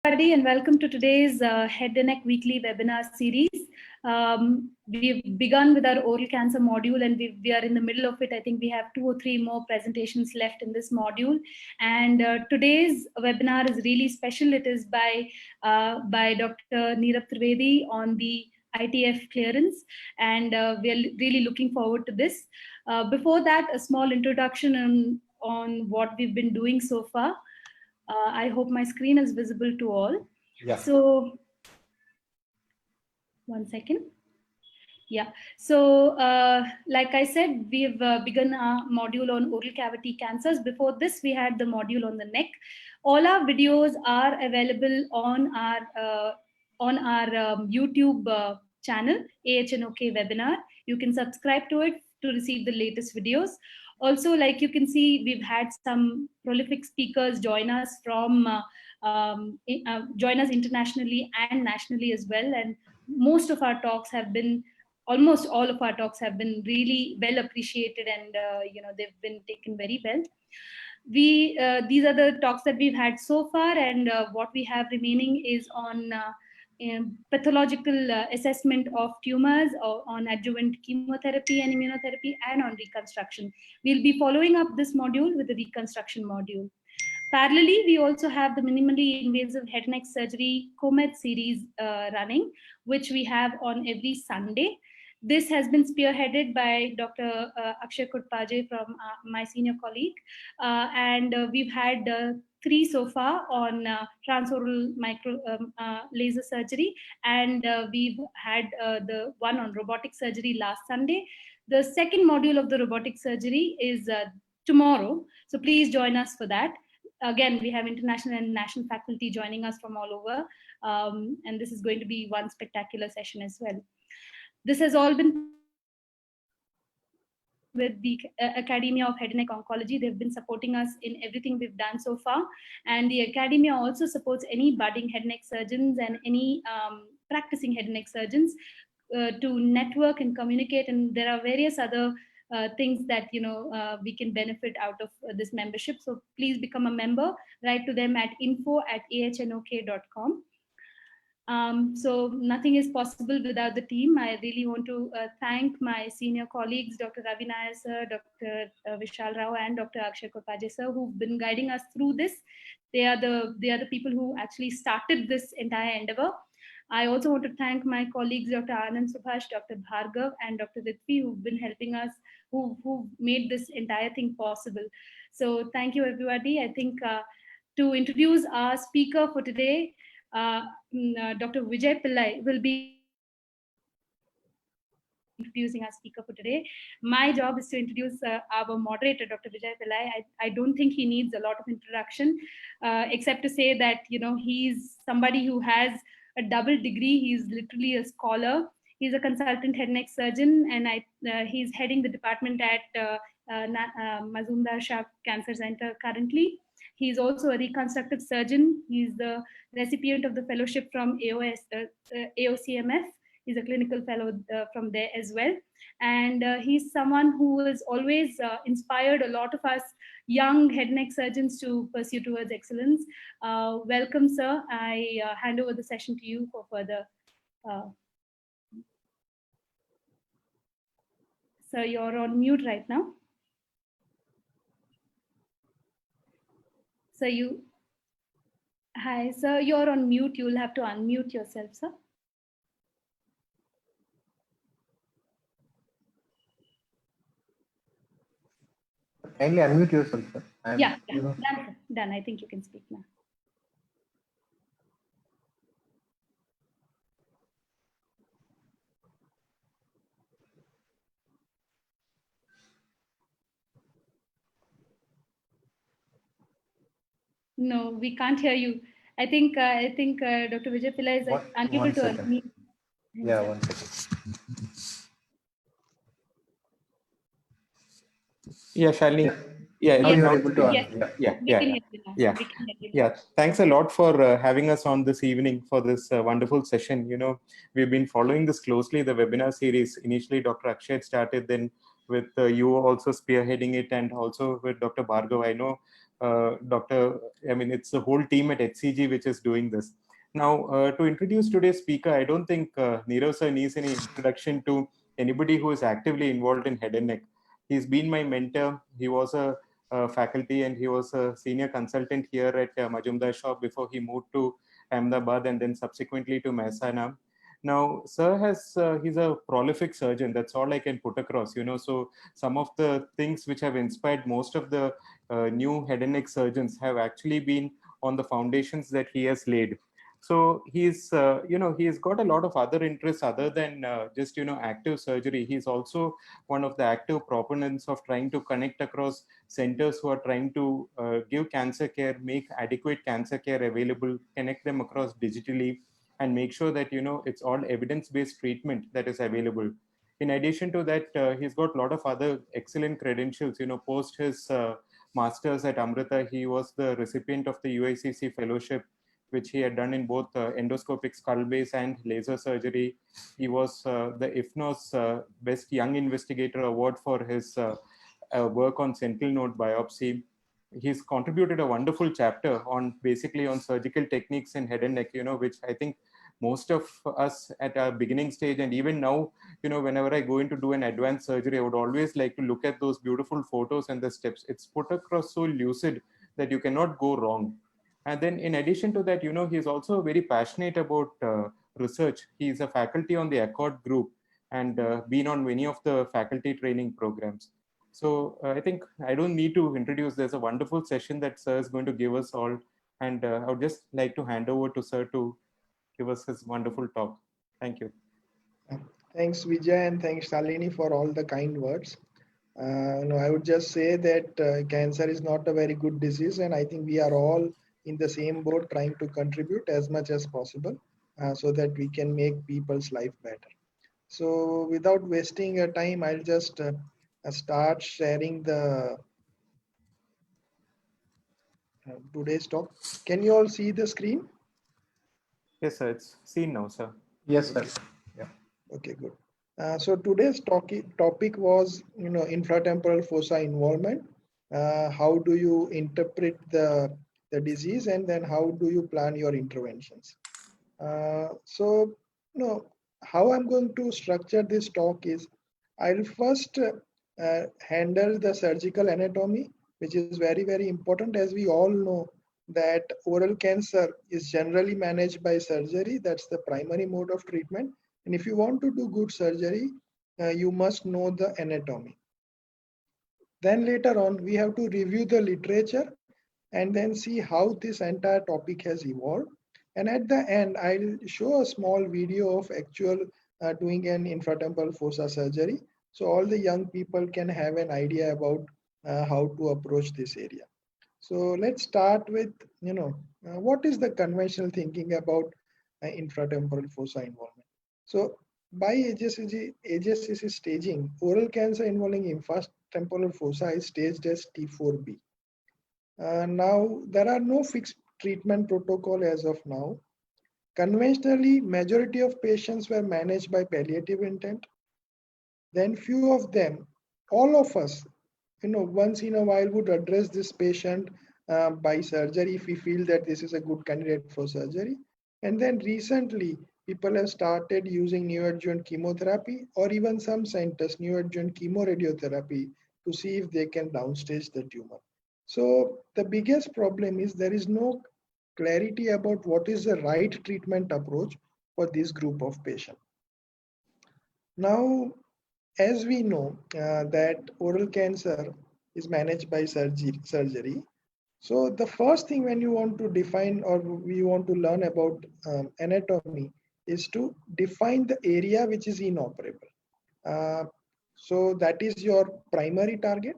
Everybody, and welcome to today's Head and Neck Weekly webinar series. We've begun with our oral cancer module, and we are in the middle of it. I think we have 2 or 3 more presentations left in this module. And today's webinar is really special. It is by Dr. Neerav Trivedi on the ITF clearance, and we are really looking forward to this. Before that, a small introduction on what we've been doing so far. I hope my screen is visible to all. Yeah. So, one second. Yeah. So, like I said, we've begun our module on oral cavity cancers. Before this, we had the module on the neck. All our videos are available on our YouTube channel, AHNOK webinar. You can subscribe to it to receive the latest videos. Also, like you can see, we've had some prolific speakers join us from join us internationally and nationally as well. And most of our talks have been, almost all of our talks have been really well appreciated, and they've been taken very well. These are the talks that we've had so far, and what we have remaining is on pathological assessment of tumors, or on adjuvant chemotherapy and immunotherapy, and on reconstruction. We'll be following up this module with the reconstruction module. Parallelly, we also have the minimally invasive head and neck surgery COMED series running, which we have on every Sunday. This has been spearheaded by Dr. Akshay Kutpaje from my senior colleague, and we've had 3 so far on transoral laser surgery, and we've had the one on robotic surgery last Sunday. The second module of the robotic surgery is tomorrow, so please join us for that. Again, we have international and national faculty joining us from all over, and this is going to be one spectacular session as well. This has all been with the Academia of Head and Neck Oncology. They've been supporting us in everything we've done so far. And the Academia also supports any budding head and neck surgeons and any practicing head and neck surgeons to network and communicate. And there are various other things that we can benefit out of this membership. So please become a member. Write to them at info@ahnok.com. So nothing is possible without the team. I really want to thank my senior colleagues, Dr. Ravi Nair sir, Dr. Vishal Rao, and Dr. Akshay Kotpaje sir, who've been guiding us through this. They are the people who actually started this entire endeavor. I also want to thank my colleagues, Dr. Anand Subhash, Dr. Bhargav, and Dr. Ritvi, who've been helping us, who made this entire thing possible. So thank you, everybody. I think to introduce our speaker for today, Dr. Vijay Pillai will be introducing our speaker for today. My job is to introduce our moderator, Dr. Vijay Pillai. I don't think he needs a lot of introduction, except to say that he's somebody who has a double degree. He's literally a scholar. He's a consultant head and neck surgeon, and he's heading the department at Mazumdar Shah Cancer Center currently. He's also a reconstructive surgeon. He's the recipient of the fellowship from AOCMF. He's a clinical fellow from there as well. And he's someone who has always inspired a lot of us young head and neck surgeons to pursue towards excellence. Welcome, sir. I hand over the session to you for further. Sir, you're on mute right now. So hi, sir, you're on mute. You'll have to unmute yourself, sir. Kindly unmute yourself, sir. Yeah, done. I think you can speak now. No, we can't hear you. I think Dr. Vijay Pillai is unable to unmute. Yeah, 1 second. Yeah, Shalini. Yeah, now you're able to. Yeah. Thanks a lot for having us on this evening for this wonderful session. We've been following this closely, the webinar series. Initially, Dr. Akshay started, then with you also spearheading it, and also with Dr. Bhargav. I know Dr. I mean, it's the whole team at HCG which is doing this. Now, to introduce today's speaker, I don't think Nirav sir needs any introduction to anybody who is actively involved in head and neck. He's been my mentor. He was a faculty and he was a senior consultant here at Majumdar Shop before he moved to Ahmedabad and then subsequently to Mehsana. Now, sir he's a prolific surgeon. That's all I can put across, So some of the things which have inspired most of the new head and neck surgeons have actually been on the foundations that he has laid. So he's got a lot of other interests other than just active surgery. He's also one of the active proponents of trying to connect across centers who are trying to give cancer care, make adequate cancer care available, connect them across digitally, and make sure that it's all evidence-based treatment that is available. In addition to that, he's got a lot of other excellent credentials. Post his masters at Amrita, he was the recipient of the UICC fellowship, which he had done in both endoscopic skull base and laser surgery. He was the IFNOS Best Young Investigator Award for his work on sentinel node biopsy. He's contributed a wonderful chapter on basically on surgical techniques in head and neck, which I think most of us at our beginning stage, and even now, whenever I go in to do an advanced surgery, I would always like to look at those beautiful photos and the steps. It's put across so lucid that you cannot go wrong. And then in addition to that, he's also very passionate about research. He's a faculty on the Accord group and been on many of the faculty training programs. So I think I don't need to introduce. There's a wonderful session that sir is going to give us all. And I would just like to hand over to sir to give us his wonderful talk. Thank you. Thanks, Vijay, and thanks, Shalini, for all the kind words. I would just say that cancer is not a very good disease, and I think we are all in the same boat trying to contribute as much as possible so that we can make people's life better. So without wasting your time, I'll just start sharing the today's talk. Can you all see the screen? Yes, sir. It's seen now, sir. Yes, sir. Yeah. Okay, good. So today's topic was, infratemporal fossa involvement. How do you interpret the disease, and then how do you plan your interventions? So, how I'm going to structure this talk is, I'll first handle the surgical anatomy, which is very, very important. As we all know that oral cancer is generally managed by surgery. That's the primary mode of treatment. And if you want to do good surgery, you must know the anatomy. Then later on, we have to review the literature and then see how this entire topic has evolved. And at the end, I'll show a small video of actual doing an infratemporal fossa surgery. So all the young people can have an idea about how to approach this area. So let's start with, what is the conventional thinking about infratemporal fossa involvement? So by AJCC staging, oral cancer involving infratemporal fossa is staged as T4B. Now, there are no fixed treatment protocol as of now. Conventionally, majority of patients were managed by palliative intent. Then few of them, all of us, once in a while would address this patient by surgery if we feel that this is a good candidate for surgery. And then recently, people have started using neoadjuvant chemotherapy, or even some centers neoadjuvant chemoradiotherapy, to see if they can downstage the tumor. So the biggest problem is there is no clarity about what is the right treatment approach for this group of patients. Now, as we know that oral cancer is managed by surgery. So the first thing when you want to define or we want to learn about anatomy is to define the area which is inoperable. So that is your primary target.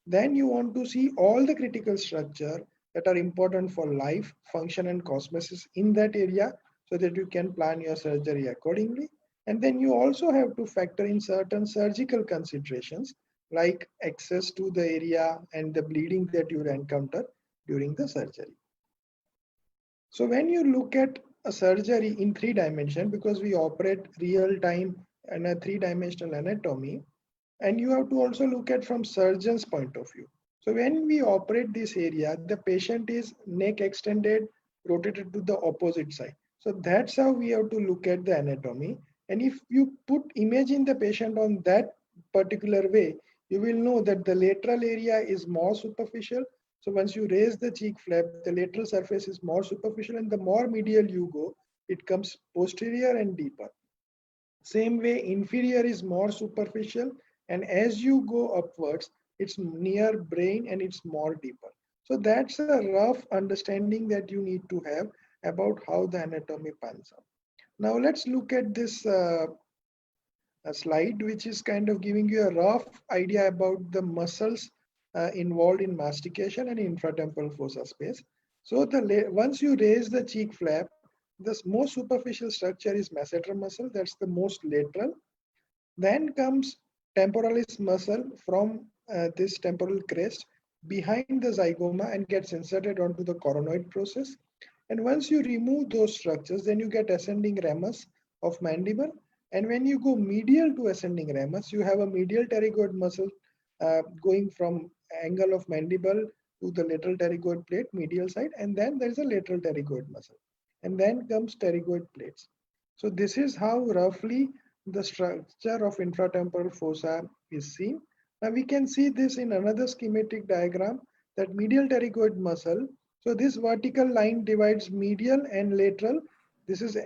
Then you want to see all the critical structure that are important for life, function, and cosmesis in that area so that you can plan your surgery accordingly. And then you also have to factor in certain surgical considerations like access to the area and the bleeding that you encounter during the surgery. So when you look at a surgery in 3 dimensions, because we operate real time and a 3-dimensional anatomy, and you have to also look at from surgeon's point of view. So when we operate this area, the patient is neck extended, rotated to the opposite side. So that's how we have to look at the anatomy. And if you imagine the patient on that particular way, you will know that the lateral area is more superficial. So once you raise the cheek flap, the lateral surface is more superficial, and the more medial you go, it comes posterior and deeper. Same way, inferior is more superficial, and as you go upwards, it's near brain and it's more deeper. So that's a rough understanding that you need to have about how the anatomy pans out. Now let's look at this a slide which is kind of giving you a rough idea about the muscles involved in mastication and infratemporal fossa space. So once you raise the cheek flap, the most superficial structure is masseter muscle, that's the most lateral. Then comes temporalis muscle from this temporal crest behind the zygoma and gets inserted onto the coronoid process. And once you remove those structures, then you get ascending ramus of mandible. And when you go medial to ascending ramus, you have a medial pterygoid muscle going from angle of mandible to the lateral pterygoid plate, medial side, and then there is a lateral pterygoid muscle. And then comes pterygoid plates. So this is how roughly the structure of infratemporal fossa is seen. Now we can see this in another schematic diagram, that medial pterygoid muscle. So this vertical line divides medial and lateral. This is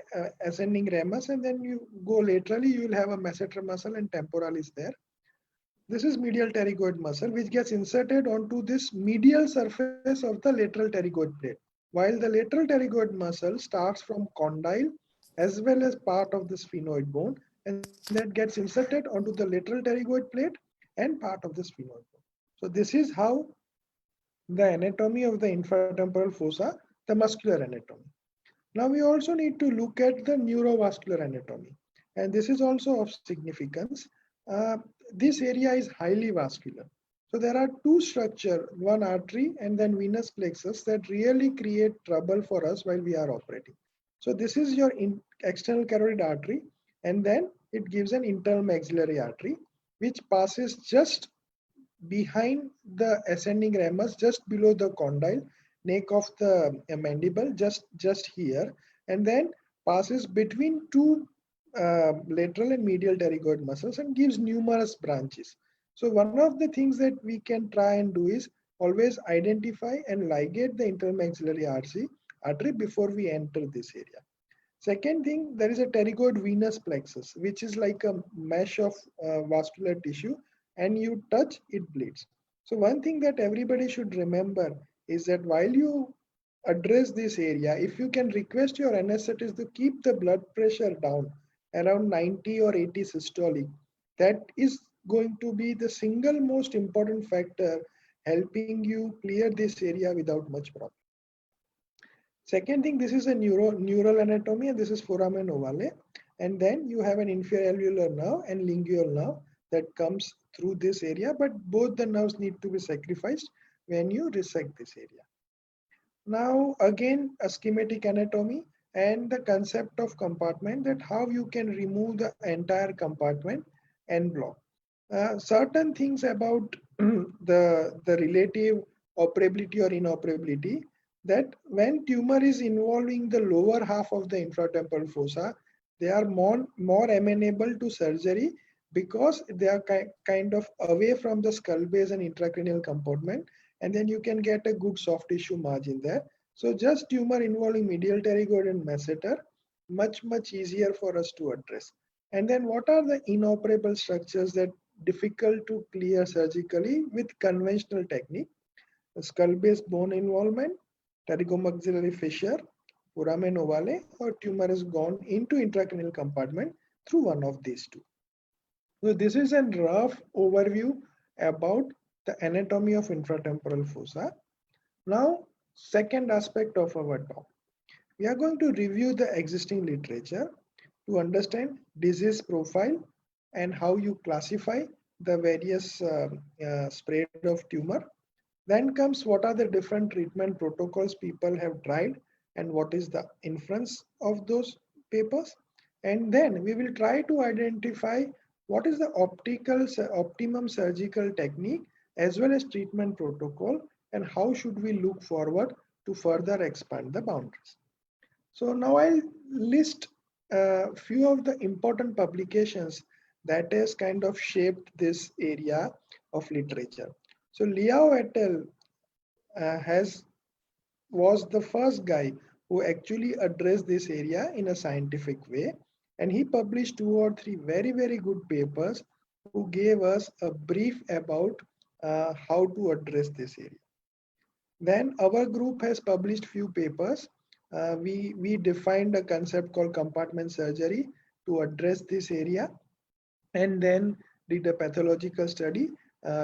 ascending ramus, and then you go laterally, you will have a masseter muscle and temporalis there. This is medial pterygoid muscle, which gets inserted onto this medial surface of the lateral pterygoid plate. While the lateral pterygoid muscle starts from condyle as well as part of the sphenoid bone, and that gets inserted onto the lateral pterygoid plate and part of the sphenoid bone. So this is how the anatomy of the infratemporal fossa, the muscular anatomy. Now we also need to look at the neurovascular anatomy, and this is also of significance. This area is highly vascular. So there are two structures, one artery and then venous plexus, that really create trouble for us while we are operating. So this is your external carotid artery, and then it gives an internal maxillary artery, which passes just behind the ascending ramus, just below the condyle, neck of the mandible, just here, and then passes between two lateral and medial pterygoid muscles and gives numerous branches. So one of the things that we can try and do is always identify and ligate the intermaxillary artery before we enter this area. Second thing, there is a pterygoid venous plexus, which is like a mesh of vascular tissue, and you touch, it bleeds. So one thing that everybody should remember is that while you address this area, if you can request your anesthetist to keep the blood pressure down around 90 or 80 systolic, that is going to be the single most important factor helping you clear this area without much problem. Second thing, this is a neural anatomy, and this is foramen ovale. And then you have an inferior alveolar nerve and lingual nerve that comes through this area, but both the nerves need to be sacrificed when you resect this area. Now again, a schematic anatomy and the concept of compartment, that how you can remove the entire compartment and block. Certain things about the relative operability or inoperability, that when tumor is involving the lower half of the infratemporal fossa, they are more amenable to surgery because they are kind of away from the skull base and intracranial compartment, and then you can get a good soft tissue margin there. So just tumor involving medial pterygoid and masseter, much easier for us to address. And then what are the inoperable structures that difficult to clear surgically with conventional technique? Skull base bone involvement, pterygomaxillary fissure, foramen ovale, or tumor has gone into intracranial compartment through one of these two. So this is a rough overview about the anatomy of infratemporal fossa. Now, second aspect of our talk, we are going to review the existing literature to understand disease profile and how you classify the various spread of tumor. Then comes what are the different treatment protocols people have tried and what is the inference of those papers. And then we will try to identify what is the optimum surgical technique as well as treatment protocol, and how should we look forward to further expand the boundaries. So now I'll list a few of the important publications that has kind of shaped this area of literature. So Liao et al. Has was the first guy who actually addressed this area in a scientific way, and he published 2 or 3 very good papers who gave us a brief about how to address this area. Then our group has published few papers. We defined a concept called compartment surgery to address this area, and then did a pathological study.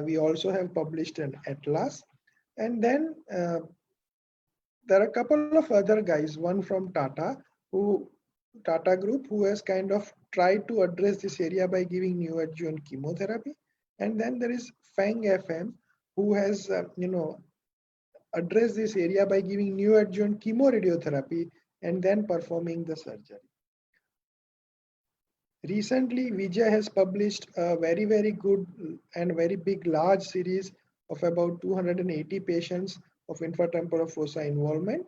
We also have published an atlas, and then there are a couple of other guys, one from Tata Group, who has kind of tried to address this area by giving neoadjuvant chemotherapy. And then there is Fang FM, who has, addressed this area by giving neoadjuvant chemoradiotherapy and then performing the surgery. Recently, Vijay has published a very good and very big large series of about 280 patients of infratemporal fossa involvement.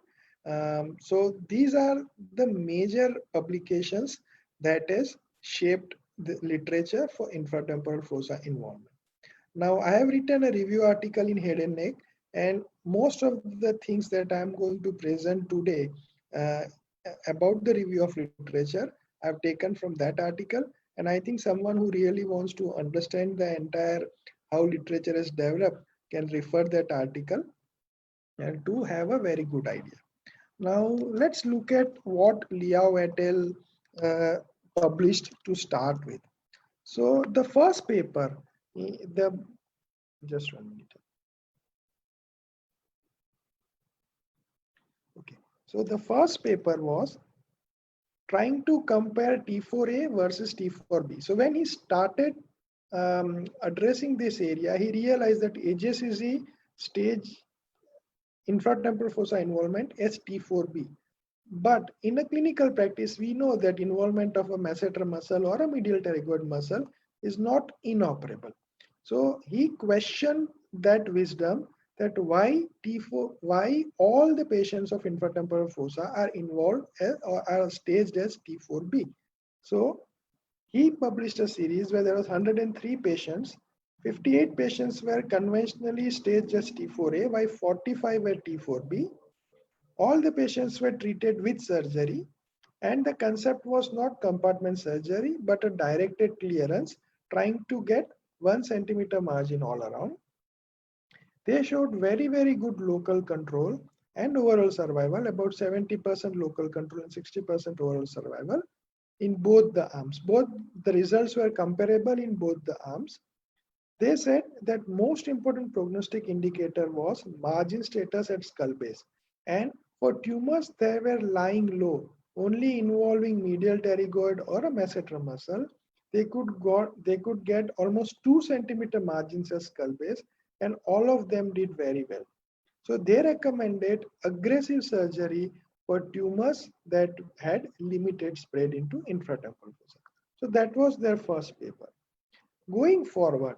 So these are the major publications that has shaped the literature for infratemporal fossa involvement. Now I have written a review article in Head and Neck, and most of the things that I am going to present today about the review of literature I've taken from that article. And I think someone who really wants to understand the entire how literature is developed can refer that article and to have a very good idea. Now let's look at what Liao et al. Published to start with. So the first paper, just 1 minute. Okay, so the first paper was trying to compare T4A versus T4B. So when he started addressing this area, he realized that HSCC stage infratemporal fossa involvement as T4B. But in a clinical practice, we know that involvement of a masseter muscle or a medial pterygoid muscle is not inoperable. So he questioned that wisdom, that why all the patients of infratemporal fossa are involved or are staged as T4B. So he published a series where there was 103 patients. 58 patients were conventionally staged as T4A, while 45 were T4B. All the patients were treated with surgery, and the concept was not compartment surgery, but a directed clearance, trying to get 1 centimeter margin all around. They showed very good local control and overall survival, about 70% local control and 60% overall survival in both the arms. Both the results were comparable in both the arms. They said that most important prognostic indicator was margin status at skull base. And for tumors, they were lying low, only involving medial pterygoid or a masseter muscle. They could get almost 2 centimeter margins at skull base, and all of them did very well. So they recommended aggressive surgery for tumors that had limited spread into infratemporal fossa. So that was their first paper. Going forward,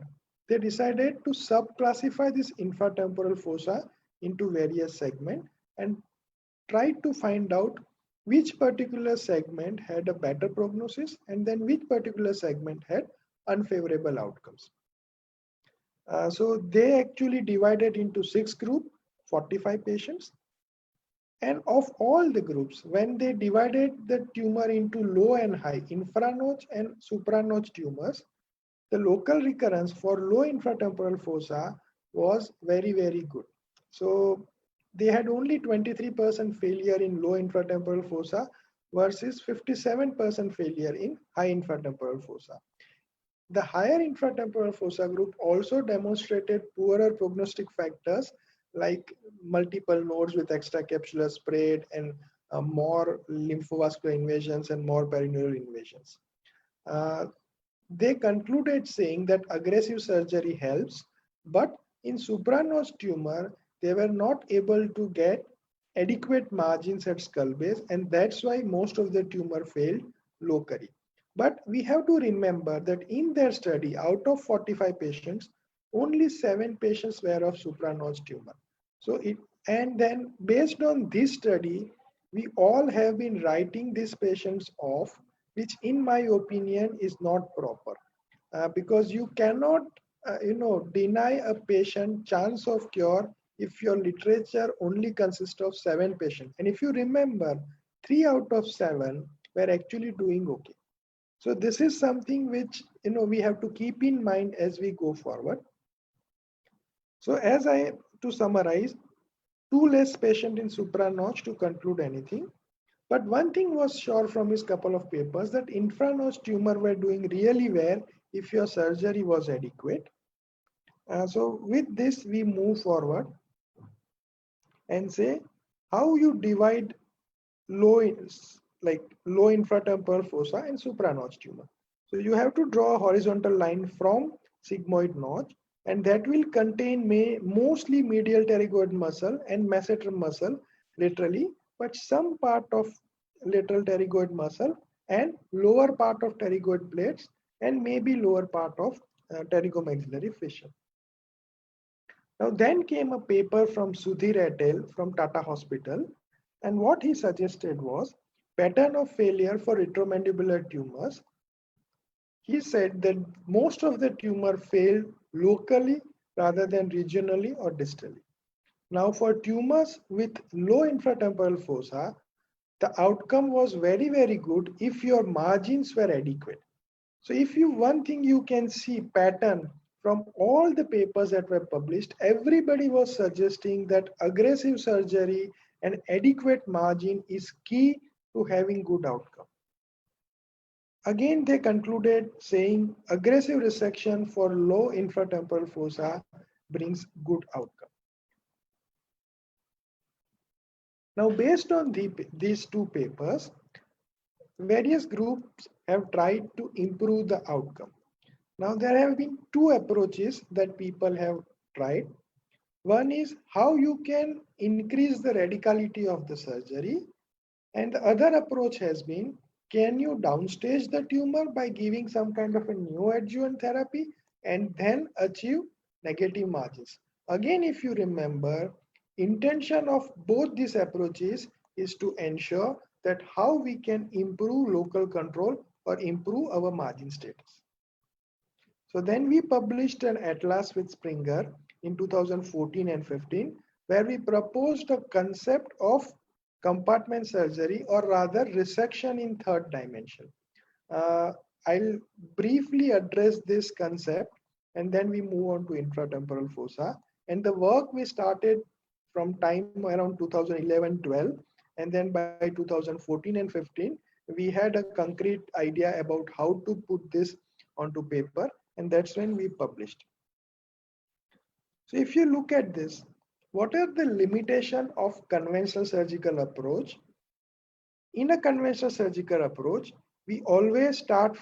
they decided to subclassify this infratemporal fossa into various segments and tried to find out which particular segment had a better prognosis and then which particular segment had unfavorable outcomes. So they actually divided into 6 groups, 45 patients. And of all the groups, when they divided the tumor into low and high, infranotch and supranotch tumors, the local recurrence for low infratemporal fossa was very good. So they had only 23% failure in low infratemporal fossa versus 57% failure in high infratemporal fossa. The higher infratemporal fossa group also demonstrated poorer prognostic factors like multiple nodes with extracapsular spread and more lymphovascular invasions and more perineural invasions. They concluded saying that aggressive surgery helps, but in supranotch tumor, they were not able to get adequate margins at skull base, and that's why most of the tumor failed locally. But we have to remember that in their study, out of 45 patients, only 7 patients were of supraanod's tumor. So and then based on this study, we all have been writing these patients off, which in my opinion is not proper, because you cannot, deny a patient chance of cure if your literature only consists of 7 patients. And if you remember, 3 out of 7 were actually doing okay. So this is something which we have to keep in mind as we go forward. So to summarize, 2 less patient in supranotch to conclude anything. But one thing was sure from his couple of papers, that infranotch tumor were doing really well if your surgery was adequate. So with this, we move forward and say how you divide low infratemporal fossa and supranotch tumor. So you have to draw a horizontal line from sigmoid notch, and that will contain mostly medial pterygoid muscle and masseter muscle laterally, but some part of lateral pterygoid muscle and lower part of pterygoid plates and maybe lower part of pterygomaxillary fissure. Now then came a paper from Sudhir et al. From Tata Hospital, and what he suggested was pattern of failure for retromandibular tumors. He said that most of the tumor failed locally rather than regionally or distally. Now for tumors with low infratemporal fossa, the outcome was very, very good if your margins were adequate. So one thing you can see pattern from all the papers that were published, everybody was suggesting that aggressive surgery and adequate margin is key to having good outcome. Again, they concluded saying aggressive resection for low infratemporal fossa brings good outcome. Now, based on these 2 papers, various groups have tried to improve the outcome. Now, there have been 2 approaches that people have tried. One is how you can increase the radicality of the surgery, and the other approach has been, can you downstage the tumor by giving some kind of a neoadjuvant therapy and then achieve negative margins. Again, if you remember, intention of both these approaches is to ensure that how we can improve local control or improve our margin status. So then we published an atlas with Springer in 2014 and 15, where we proposed a concept of compartment surgery, or rather resection in 3rd dimension. I'll briefly address this concept and then we move on to infratemporal fossa. And the work we started from time around 2011-12, and then by 2014 and 15, we had a concrete idea about how to put this onto paper, and that's when we published. So if you look at this, what are the limitations of conventional surgical approach? In a conventional surgical approach, we always start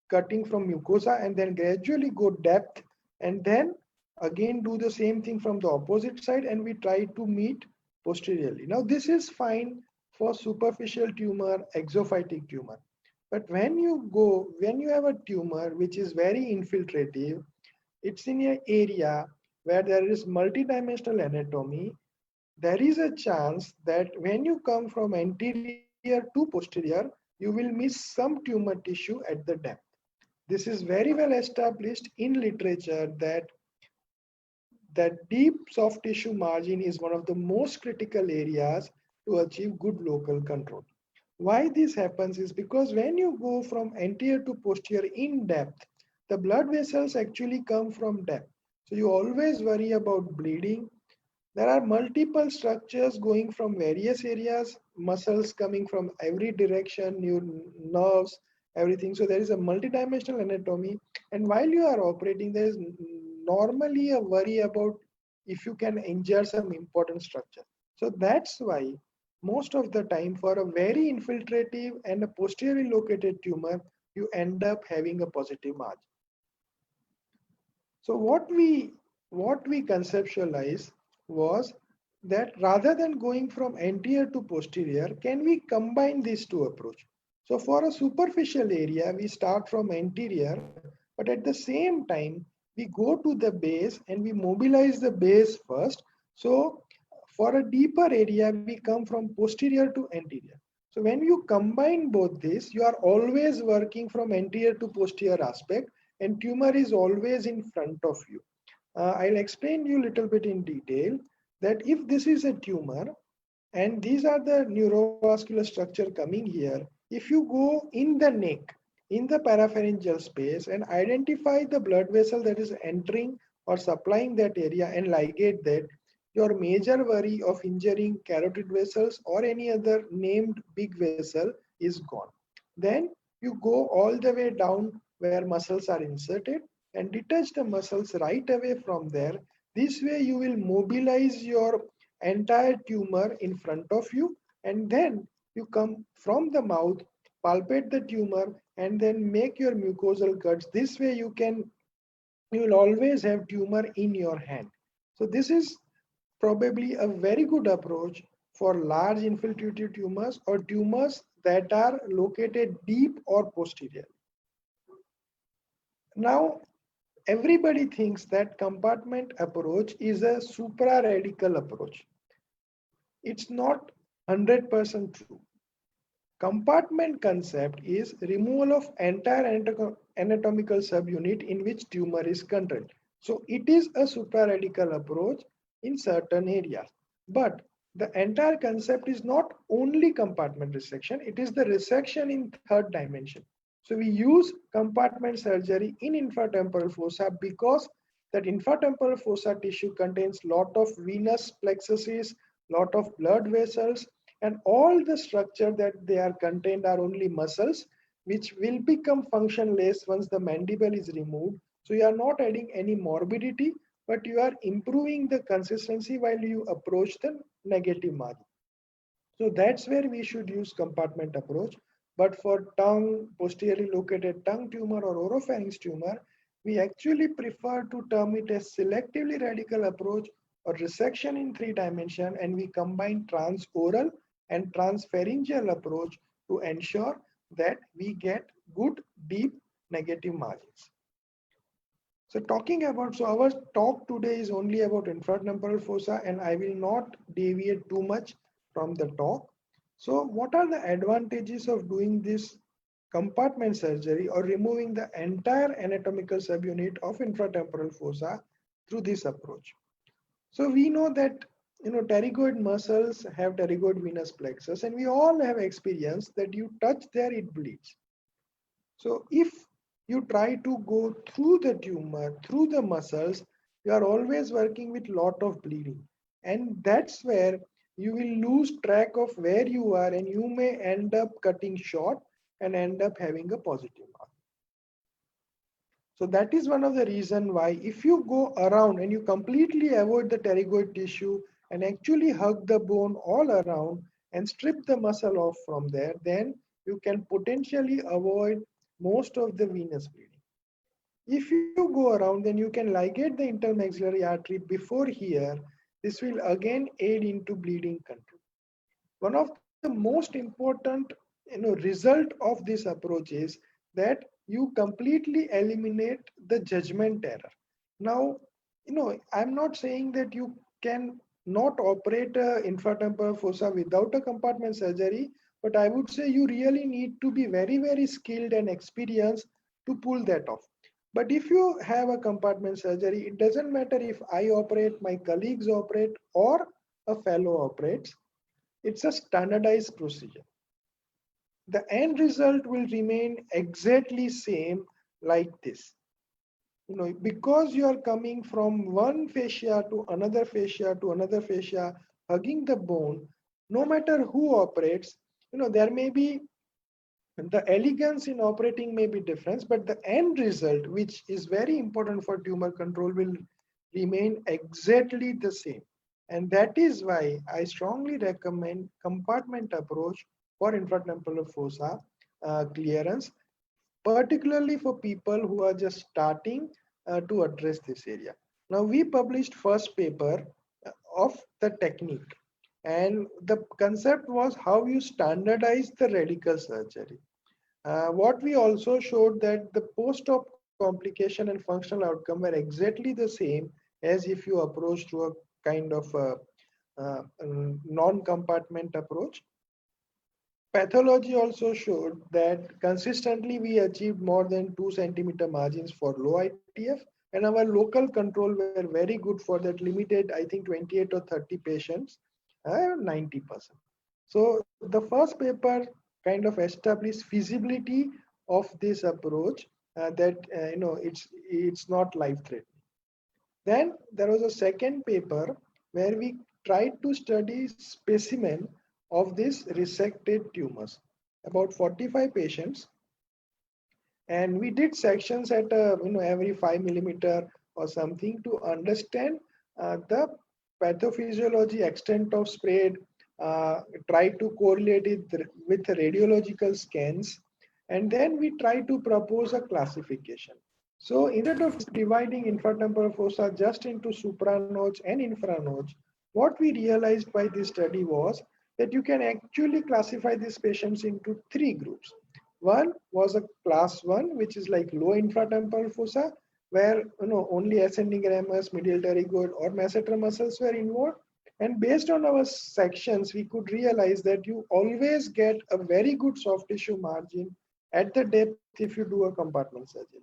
cutting from mucosa and then gradually go depth, and then again do the same thing from the opposite side, and we try to meet posteriorly. Now this is fine for superficial tumor, exophytic tumor. But when you have a tumor which is very infiltrative, it's in an area where there is multidimensional anatomy, there is a chance that when you come from anterior to posterior, you will miss some tumor tissue at the depth. This is very well established in literature that deep soft tissue margin is one of the most critical areas to achieve good local control. Why this happens is because when you go from anterior to posterior in depth, the blood vessels actually come from depth. So you always worry about bleeding. There are multiple structures going from various areas, muscles coming from every direction, your nerves, everything. So there is a multidimensional anatomy. And while you are operating, there is normally a worry about if you can injure some important structure. So that's why most of the time for a very infiltrative and a posteriorly located tumor, you end up having a positive margin. So what we conceptualized was that rather than going from anterior to posterior, can we combine these 2 approaches? So for a superficial area, we start from anterior, but at the same time, we go to the base and we mobilize the base first. So for a deeper area, we come from posterior to anterior. So when you combine both this, you are always working from anterior to posterior aspect, and tumor is always in front of you. I'll explain you a little bit in detail that if this is a tumor and these are the neurovascular structure coming here, if you go in the neck, in the parapharyngeal space and identify the blood vessel that is entering or supplying that area and ligate that, your major worry of injuring carotid vessels or any other named big vessel is gone. Then you go all the way down where muscles are inserted and detach the muscles right away from there. This way you will mobilize your entire tumor in front of you, and then you come from the mouth, palpate the tumor, and then make your mucosal cuts. This way you will always have tumor in your hand. So this is probably a very good approach for large infiltrative tumors or tumors that are located deep or posterior. Now, everybody thinks that compartment approach is a supraradical approach. It's not 100% true. Compartment concept is removal of entire anatomical subunit in which tumor is contained. So it is a supraradical approach in certain areas. But the entire concept is not only compartment resection, it is the resection in third dimension. So we use compartment surgery in infratemporal fossa because that infratemporal fossa tissue contains lot of venous plexuses, lot of blood vessels, and all the structure that they are contained are only muscles, which will become functionless once the mandible is removed. So you are not adding any morbidity, but you are improving the consistency while you approach the negative margin. So that's where we should use compartment approach. But for tongue, posteriorly located tongue tumor or oropharynx tumor, we actually prefer to term it as selectively radical approach or resection in 3 dimension, and we combine transoral and transpharyngeal approach to ensure that we get good deep negative margins. So our talk today is only about infratemporal fossa, and I will not deviate too much from the talk. So what are the advantages of doing this compartment surgery or removing the entire anatomical subunit of infratemporal fossa through this approach? So we know that pterygoid muscles have pterygoid venous plexus, and we all have experience that you touch there, it bleeds. So if you try to go through the tumor, through the muscles, you are always working with lot of bleeding. And that's where you will lose track of where you are, and you may end up cutting short and end up having a positive mark. So that is one of the reasons why if you go around and you completely avoid the pterygoid tissue and actually hug the bone all around and strip the muscle off from there, then you can potentially avoid most of the venous bleeding. If you go around, then you can ligate the intermaxillary artery before here. This will again aid into bleeding control. One of the most important result of this approach is that you completely eliminate the judgment error. Now, I'm not saying that you can not operate a infratemporal fossa without a compartment surgery, but I would say you really need to be very, very skilled and experienced to pull that off. But if you have a compartment surgery, it doesn't matter if I operate, my colleagues operate, or a fellow operates. It's a standardized procedure. The end result will remain exactly same like this. Because you are coming from one fascia to another fascia to another fascia, hugging the bone, no matter who operates, there may be the elegance in operating may be different, but the end result, which is very important for tumor control, will remain exactly the same. And that is why I strongly recommend compartment approach for infratemporal fossa clearance, particularly for people who are just starting to address this area. Now we published first paper of the technique, and the concept was how you standardize the radical surgery. What we also showed that the post-op complication and functional outcome were exactly the same as if you approach to a kind of non-compartment approach. Pathology also showed that consistently we achieved more than 2 centimeter margins for low ITF, and our local control were very good for that limited, I think 28 or 30 patients, 90%. So the first paper kind of established feasibility of this approach, that it's not life-threatening. Then there was a second paper where we tried to study specimen of these resected tumors, about 45 patients, and we did sections at every 5 millimeter or something to understand the pathophysiology, extent of spread, try to correlate it with radiological scans, and then we try to propose a classification. So instead of dividing infratemporal fossa just into supranotch and infranotch, what we realized by this study was that you can actually classify these patients into 3 groups. One was a class 1, which is like low infratemporal fossa, where only ascending ramus, medial pterygoid, or masseter muscles were involved. And based on our sections, we could realize that you always get a very good soft tissue margin at the depth if you do a compartment surgery.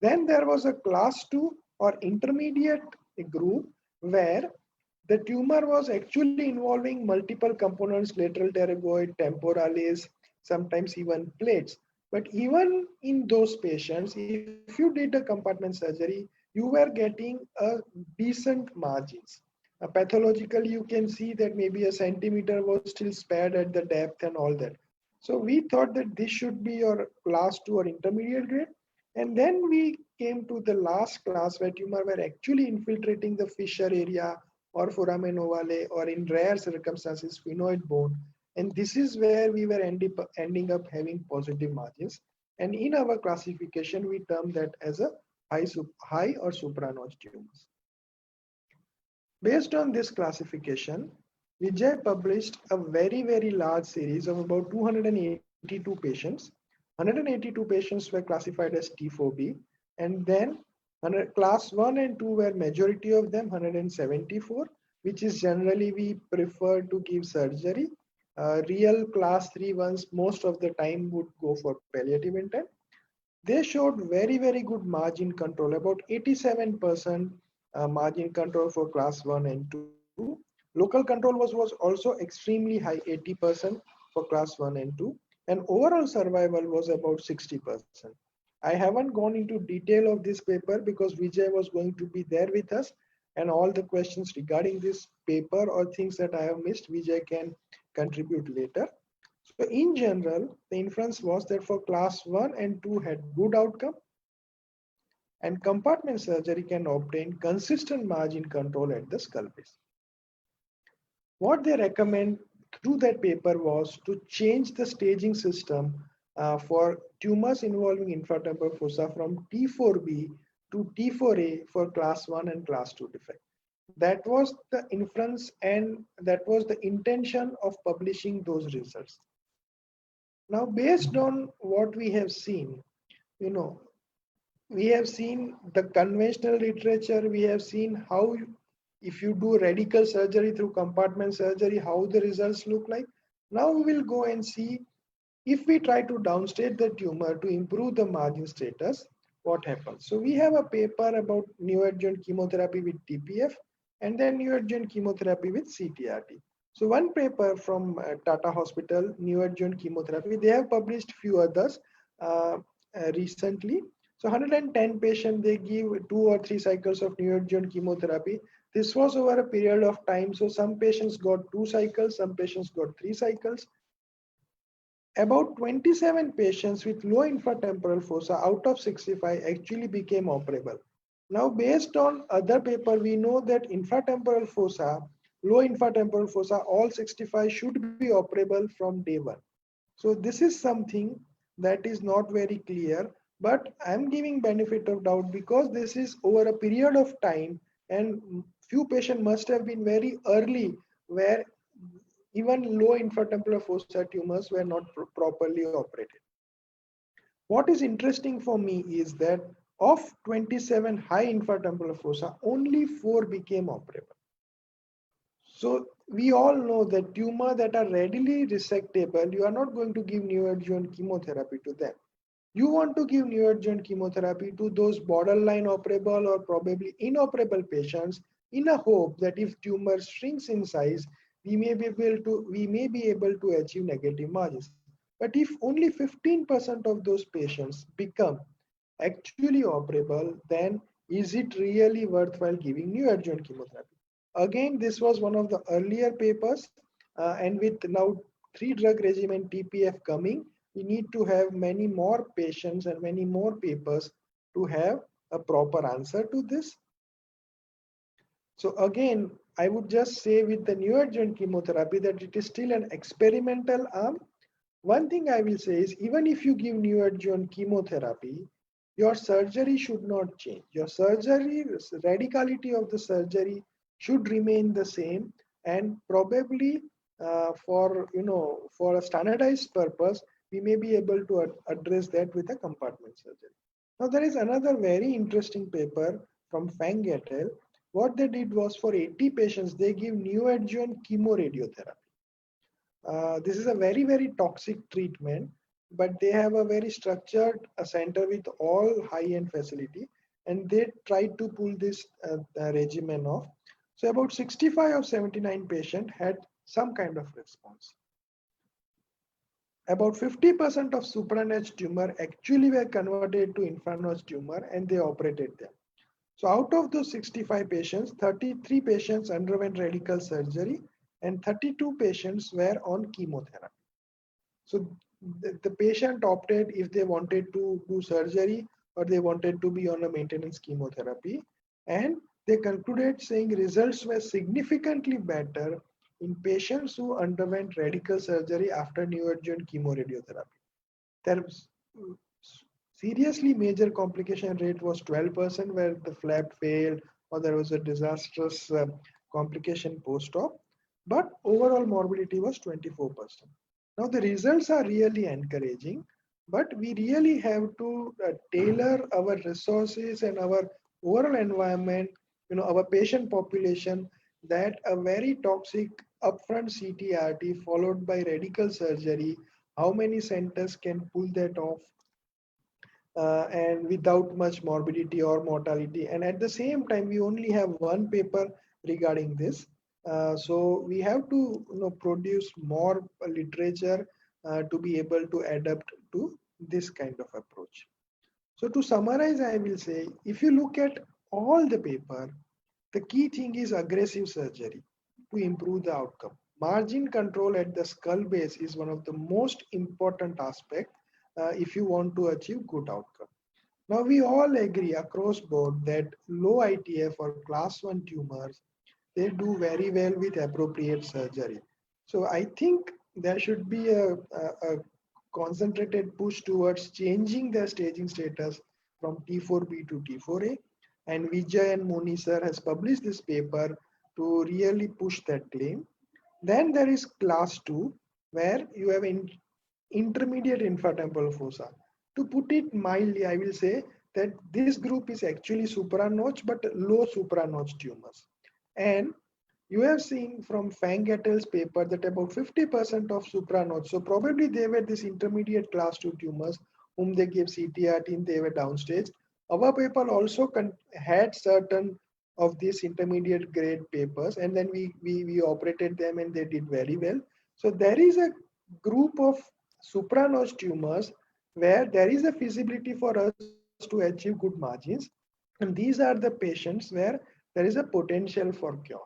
Then there was a class 2 or intermediate group where the tumor was actually involving multiple components, lateral pterygoid, temporalis, sometimes even plates. But even in those patients, if you did a compartment surgery, you were getting a decent margins. Pathologically, you can see that maybe a centimeter was still spared at the depth and all that. So we thought that this should be your class 2 or intermediate grade. And then we came to the last class where tumor were actually infiltrating the fissure area or foramen ovale, or in rare circumstances, sphenoid bone. And this is where we were ending up having positive margins. And in our classification, we term that as a high or supranotch tumors. Based on this classification, Vijay published a very, very large series of about 282 patients. 182 patients were classified as T4B, and then class 1 and 2 were majority of them, 174, which is generally we prefer to give surgery. Real class 3 ones most of the time would go for palliative intent. They showed very, very good margin control, about 87% margin control for class 1 and 2. Local control was also extremely high, 80% for class 1 and 2. And overall survival was about 60%. I haven't gone into detail of this paper because Vijay was going to be there with us, and all the questions regarding this paper or things that I have missed, Vijay can contribute later. So in general, the inference was that for class 1 and 2 had good outcome, and compartment surgery can obtain consistent margin control at the skull base. What they recommend through that paper was to change the staging system for tumors involving infratemporal fossa from T4B to T4A for class 1 and class 2 defect. That was the inference, and that was the intention of publishing those results. Now, based on what we have seen, we have seen the conventional literature, we have seen how if you do radical surgery through compartment surgery, how the results look like. Now we will go and see if we try to downstage the tumor to improve the margin status, what happens. So we have a paper about neoadjuvant chemotherapy with TPF and then neoadjuvant chemotherapy with CTRT. So one paper from Tata Hospital, neoadjuvant chemotherapy, they have published few others recently. So 110 patients, they give 2 or 3 cycles of neoadjuvant chemotherapy. This was over a period of time. So some patients got 2 cycles, some patients got 3 cycles. About 27 patients with low infratemporal fossa out of 65 actually became operable. Now, based on other paper, we know that infratemporal fossa, low infratemporal fossa, all 65 should be operable from day 1. So this is something that is not very clear, but I'm giving benefit of doubt because this is over a period of time, and few patients must have been very early where even low infratemporal fossa tumors were not properly operated. What is interesting for me is that of 27 high infratemporal fossa, only 4 became operable. So we all know that tumor that are readily resectable, you are not going to give neoadjuvant chemotherapy to them. You want to give neoadjuvant chemotherapy to those borderline operable or probably inoperable patients in a hope that if tumor shrinks in size, we may be able to achieve negative margins. But if only 15% of those patients become actually operable, then is it really worthwhile giving neoadjuvant chemotherapy? Again, this was one of the earlier papers, and with now 3-drug regimen TPF coming, we need to have many more patients and many more papers to have a proper answer to this. So again, I would just say with the neoadjuvant chemotherapy that it is still an experimental arm. One thing I will say is even if you give neoadjuvant chemotherapy, your surgery should not change. Your surgery, radicality of the surgery should remain the same, and probably for a standardized purpose, we may be able to address that with a compartment surgery. Now there is another very interesting paper from Fang et al. What they did was for 80 patients, they give neoadjuvant chemoradiotherapy. This is a very, very toxic treatment, but they have a very structured center with all high-end facility, and they tried to pull this regimen off. So about 65 of 79 patients had some kind of response. About 50% of supranucleus tumor actually were converted to infranucleus tumor, and they operated them. So out of those 65 patients, 33 patients underwent radical surgery and 32 patients were on chemotherapy. So the patient opted if they wanted to do surgery or they wanted to be on a maintenance chemotherapy. And they concluded saying results were significantly better in patients who underwent radical surgery after neoadjuvant chemoradiotherapy. Their seriously major complication rate was 12% where the flap failed or there was a disastrous complication post-op, but overall morbidity was 24%. Now the results are really encouraging, but we really have to tailor our resources and our overall environment, our patient population, that a very toxic upfront CTRT followed by radical surgery, how many centers can pull that off and without much morbidity or mortality. And at the same time, we only have one paper regarding this. So we have to produce more literature to be able to adapt to this kind of approach. So to summarize, I will say, if you look at all the paper, the key thing is aggressive surgery to improve the outcome. Margin control at the skull base is one of the most important aspects if you want to achieve good outcome. Now we all agree across board that low ITF or class 1 tumors, they do very well with appropriate surgery. So I think there should be a concentrated push towards changing the staging status from T4B to T4A. And Vijay and Moni sir has published this paper to really push that claim. Then there is class 2, where you have intermediate infratemporal fossa. To put it mildly, I will say that this group is actually supranotch but low supranotch tumors. And you have seen from Fang et al.'s paper that about 50% of supranotch, so probably they were this intermediate class 2 tumors whom they gave CTRT and they were downstage. Our paper also had certain of these intermediate grade papers, and then we operated them and they did very well. So there is a group of supranotch tumors where there is a feasibility for us to achieve good margins, and these are the patients where there is a potential for cure.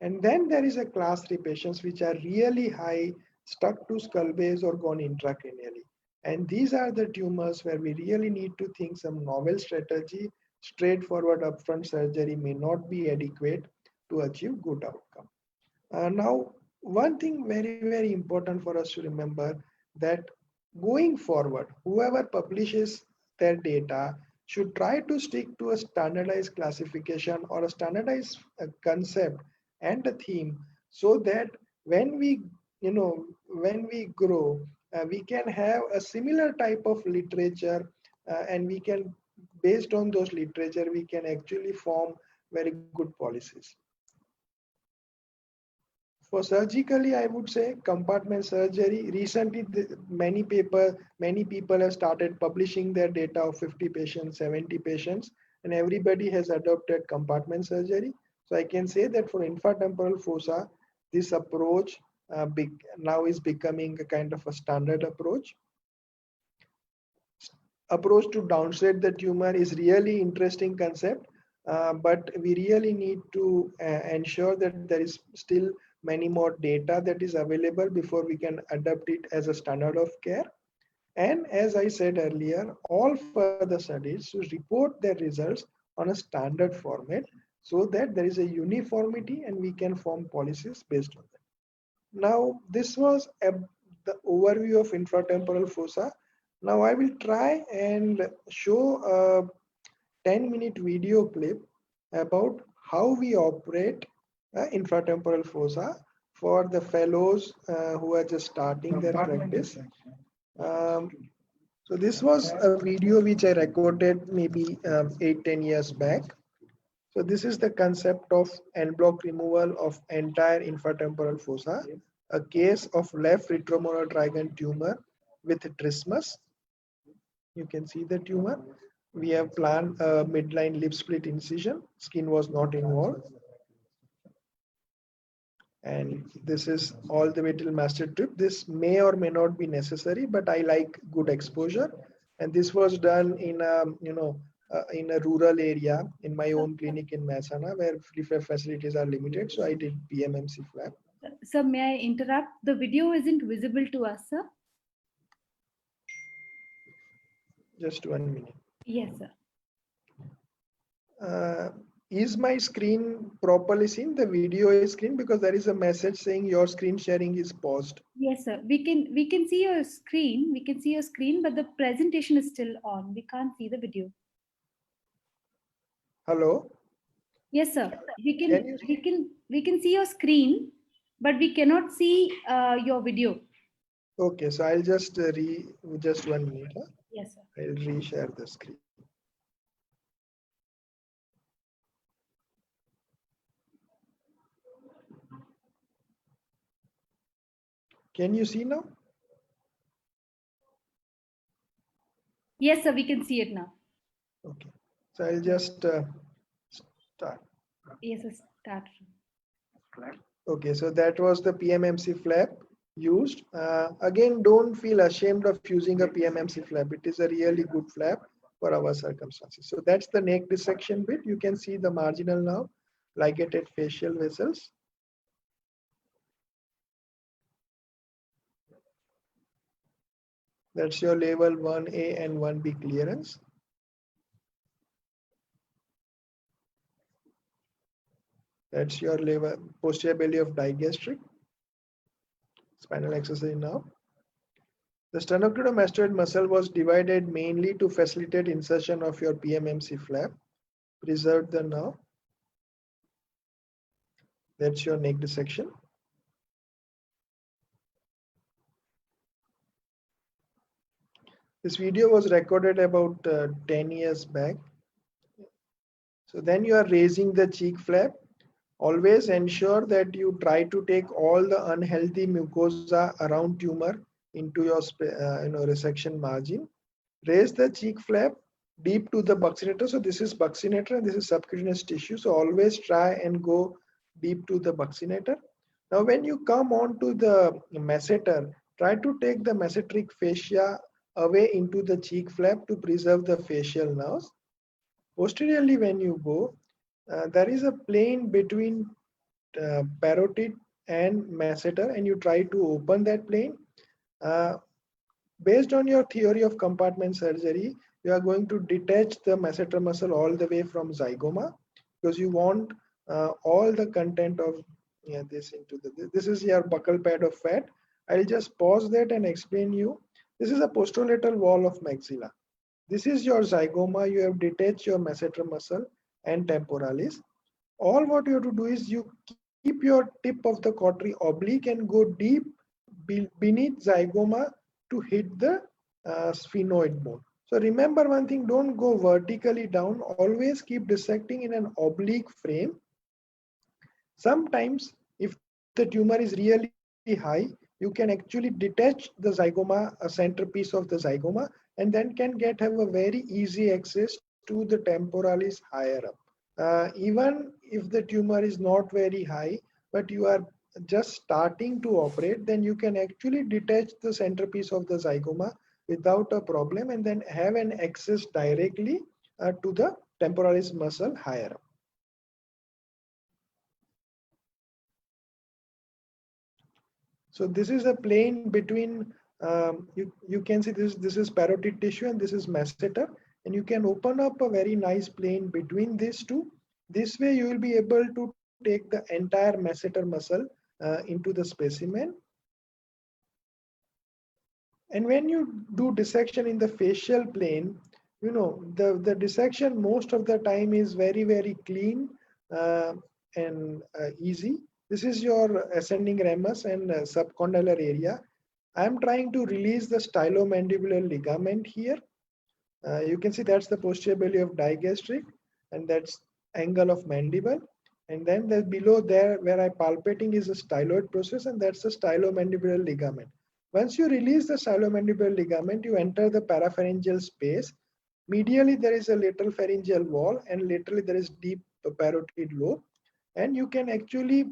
And then there is a class 3 patients which are really high, stuck to skull base or gone intracranially. And these are the tumors where we really need to think some novel strategy. Straightforward upfront surgery may not be adequate to achieve good outcome. Now, one thing very, very important for us to remember that going forward, whoever publishes their data should try to stick to a standardized classification or a standardized concept and a theme, so that when we grow, we can have a similar type of literature and we can based on those literature, we can actually form very good policies. For surgically, I would say compartment surgery. Recently, many people have started publishing their data of 50 patients, 70 patients, and everybody has adopted compartment surgery. So I can say that for infratemporal fossa, this approach now is becoming a kind of a standard approach. Approach to downset the tumor is really interesting concept, but we really need to ensure that there is still many more data that is available before we can adopt it as a standard of care. And as I said earlier, all further studies should report their results on a standard format so that there is a uniformity and we can form policies based on that. Now, this was the overview of infratemporal fossa. Now I will try and show a 10-minute video clip about how we operate infratemporal fossa for the fellows who are just starting their practice. So this was a video which I recorded maybe 8-10 years back. So this is the concept of en bloc removal of entire infratemporal fossa, a case of left retromolar trigone tumor with trismus. You can see the tumor. We have planned a midline lip split incision. Skin was not involved. And this is all the way till master tube. This may or may not be necessary, but I like good exposure. And this was done in a, in a rural area in my own clinic in Mehsana, where free facilities are limited. So I did PMMC flap. Sir, may I interrupt? The video isn't visible to us, sir. Just 1 minute. Yes, sir. Is my screen properly seen? The video is screen because there is a message saying your screen sharing is paused. Yes, sir. We can see your screen. We can see your screen, but the presentation is still on. We can't see the video. Hello. Yes, sir. We can see your screen, but we cannot see your video. Okay, so I'll just just 1 minute. Huh? Yes, sir. I'll reshare the screen. Can you see now? Yes, sir. We can see it now. Okay, so I'll just start. Yes, sir. Start. Okay, so that was the PMMC flap used. Again, don't feel ashamed of using a PMMC flap. It is a really good flap for our circumstances. So that's the neck dissection bit. You can see the marginal now, ligated facial vessels. That's your level 1A and 1B clearance. That's your level posterior belly of digastric. Spinal exercise now. The sternocleidomastoid muscle was divided mainly to facilitate insertion of your PMMC flap. Preserve the nerve. That's your neck dissection. This video was recorded about 10 years back. So then you are raising the cheek flap. Always ensure that you try to take all the unhealthy mucosa around tumor into your resection margin. Raise the cheek flap deep to the buccinator. So this is buccinator and this is subcutaneous tissue. So always try and go deep to the buccinator. Now when you come on to the masseter, try to take the masseteric fascia away into the cheek flap to preserve the facial nerves. Posteriorly, when you go, there is a plane between parotid and masseter, and you try to open that plane. Based on your theory of compartment surgery, you are going to detach the masseter muscle all the way from zygoma because you want all the content of this into the. This is your buccal pad of fat. I'll just pause that and explain you. This is a posterolateral wall of maxilla. This is your zygoma. You have detached your masseter muscle and temporalis. All what you have to do is you keep your tip of the cautery oblique and go deep beneath zygoma to hit the sphenoid bone. So remember one thing, don't go vertically down, always keep dissecting in an oblique frame. Sometimes if the tumor is really high, you can actually detach the zygoma, a centerpiece of the zygoma, and then can have a very easy access to the temporalis higher up. Even if the tumor is not very high, but you are just starting to operate, then you can actually detach the centerpiece of the zygoma without a problem and then have an access directly to the temporalis muscle higher up. So this is a plane between, you can see this is parotid tissue and this is masseter, and you can open up a very nice plane between these two. This way you will be able to take the entire masseter muscle into the specimen. And when you do dissection in the facial plane, you know, the dissection most of the time is very, very clean and easy. This is your ascending ramus and subcondylar area. I am trying to release the stylomandibular ligament here. You can see that's the posterior belly of digastric, and that's angle of mandible. And then below there, where I'm palpating, is a styloid process, and that's the stylomandibular ligament. Once you release the stylomandibular ligament, you enter the parapharyngeal space. Medially, there is a lateral pharyngeal wall, and laterally, there is deep parotid lobe. And you can actually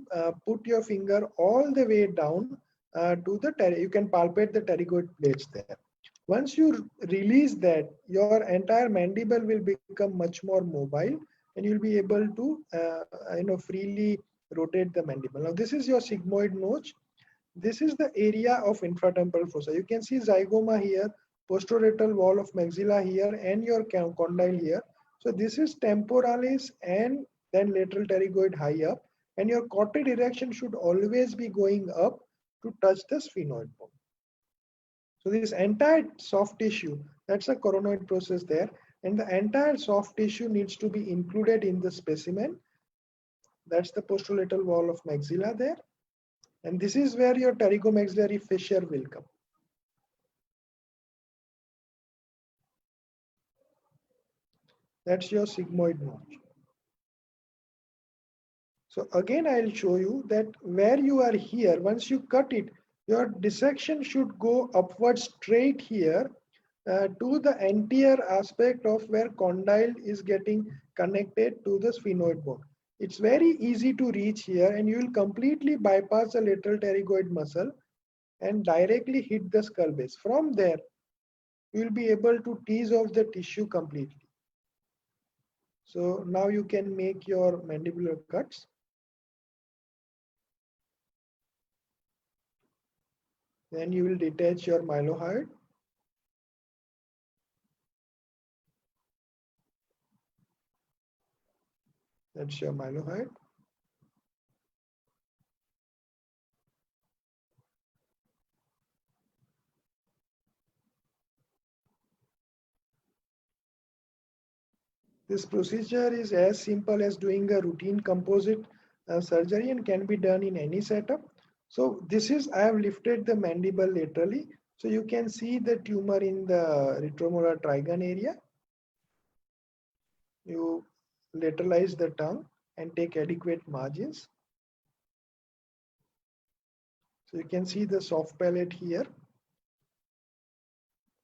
put your finger all the way down to the, you can palpate the pterygoid plates there. Once you release that, your entire mandible will become much more mobile, and you'll be able to freely rotate the mandible. Now this is your sigmoid notch. This is the area of infratemporal fossa. You can see zygoma here, posterolateral wall of maxilla here, and your condyle here. So this is temporalis and then lateral pterygoid high up, and your carotid erection should always be going up to touch the sphenoid bone. So this entire soft tissue, that's a coronoid process there, and the entire soft tissue needs to be included in the specimen. That's the posterolateral wall of maxilla there. And this is where your pterygomaxillary fissure will come. That's your sigmoid notch. So again, I'll show you that where you are here, once you cut it, your dissection should go upward straight here to the anterior aspect of where condyle is getting connected to the sphenoid bone. It's very easy to reach here, and you will completely bypass the lateral pterygoid muscle and directly hit the skull base. From there, you will be able to tease off the tissue completely. So now you can make your mandibular cuts. Then you will detach your mylohyoid. That's your mylohyoid. This procedure is as simple as doing a routine composite surgery and can be done in any setup. So this is, I have lifted the mandible laterally. So you can see the tumor in the retromolar trigone area. You lateralize the tongue and take adequate margins. So you can see the soft palate here.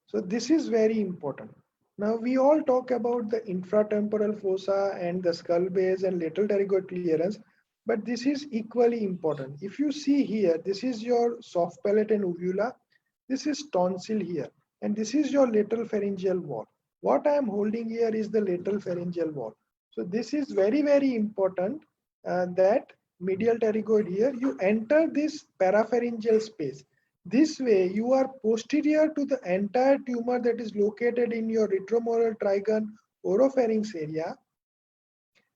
So this is very important. Now we all talk about the infratemporal fossa and the skull base and lateral pterygoid clearance, but this is equally important. If you see here, this is your soft palate and uvula, this is tonsil here, and this is your lateral pharyngeal wall. What I am holding here is the lateral pharyngeal wall. So this is very, very important that medial pterygoid here, you enter this parapharyngeal space. This way, you are posterior to the entire tumor that is located in your retromolar trigone oropharynx area,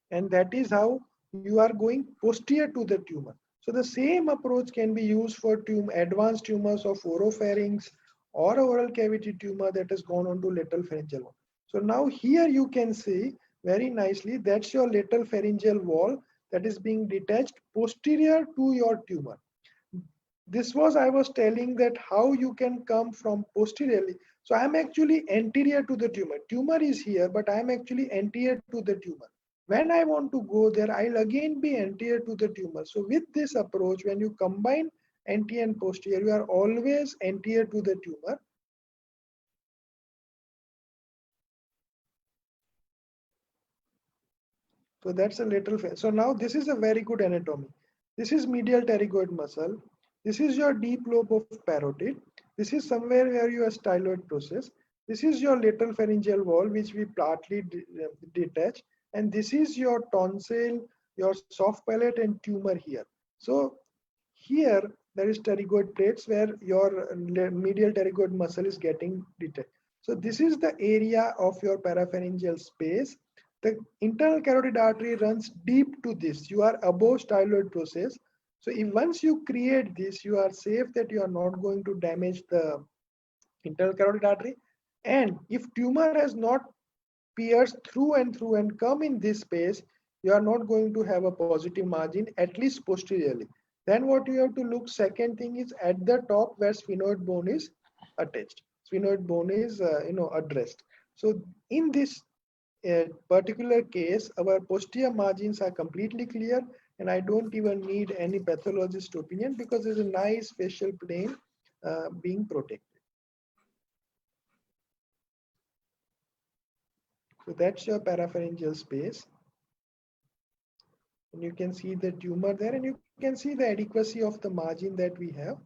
and that is how you are going posterior to the tumor. So the same approach can be used for advanced tumors of oropharynx or oral cavity tumor that has gone on to lateral pharyngeal wall. So now here you can see very nicely that's your lateral pharyngeal wall that is being detached posterior to your tumor. this was, I was telling that how you can come from posteriorly. So I'm actually anterior to the tumor. Tumor is here, but I'm actually anterior to the tumor. When I want to go there, I'll again be anterior to the tumor. So with this approach, when you combine anterior and posterior, you are always anterior to the tumor. So that's a lateral phase. So now this is a very good anatomy. This is medial pterygoid muscle. This is your deep lobe of parotid. This is somewhere where you have styloid process. This is your lateral pharyngeal wall, which we partly detach. And this is your tonsil, your soft palate and tumor here. So here there is pterygoid plates where your medial pterygoid muscle is getting detached. So this is the area of your parapharyngeal space. The internal carotid artery runs deep to this. You are above styloid process. So if once you create this, you are safe that you are not going to damage the internal carotid artery. And if tumor has not pierced through and come in this space, you are not going to have a positive margin, at least posteriorly. Then what you have to look, second thing is at the top where sphenoid bone is attached. Sphenoid bone is addressed. So in this particular case, our posterior margins are completely clear, and I don't even need any pathologist opinion because there's a nice facial plane being protected. So that's your parapharyngeal space. And you can see the tumor there, and you can see the adequacy of the margin that we have.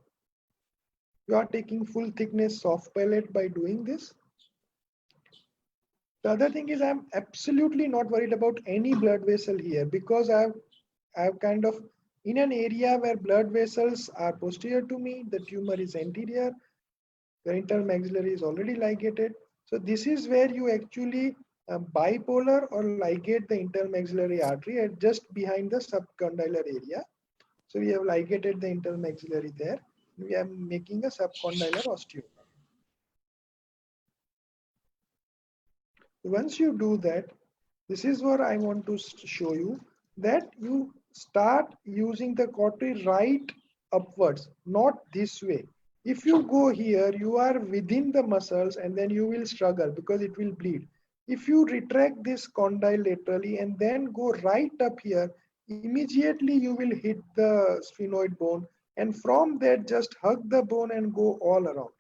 You are taking full thickness soft palate by doing this. The other thing is I'm absolutely not worried about any blood vessel here because I've kind of in an area where blood vessels are posterior to me, the tumor is anterior, the internal maxillary is already ligated. So this is where you actually bipolar or ligate the internal maxillary artery at just behind the subcondylar area. So we have ligated the internal maxillary there. We are making a subcondylar osteotomy. Once you do that, this is what I want to show you, that you start using the cautery right upwards, not this way. If you go here, you are within the muscles and then you will struggle because it will bleed. If you retract this condyle laterally and then go right up here, immediately you will hit the sphenoid bone, and from there just hug the bone and go all around.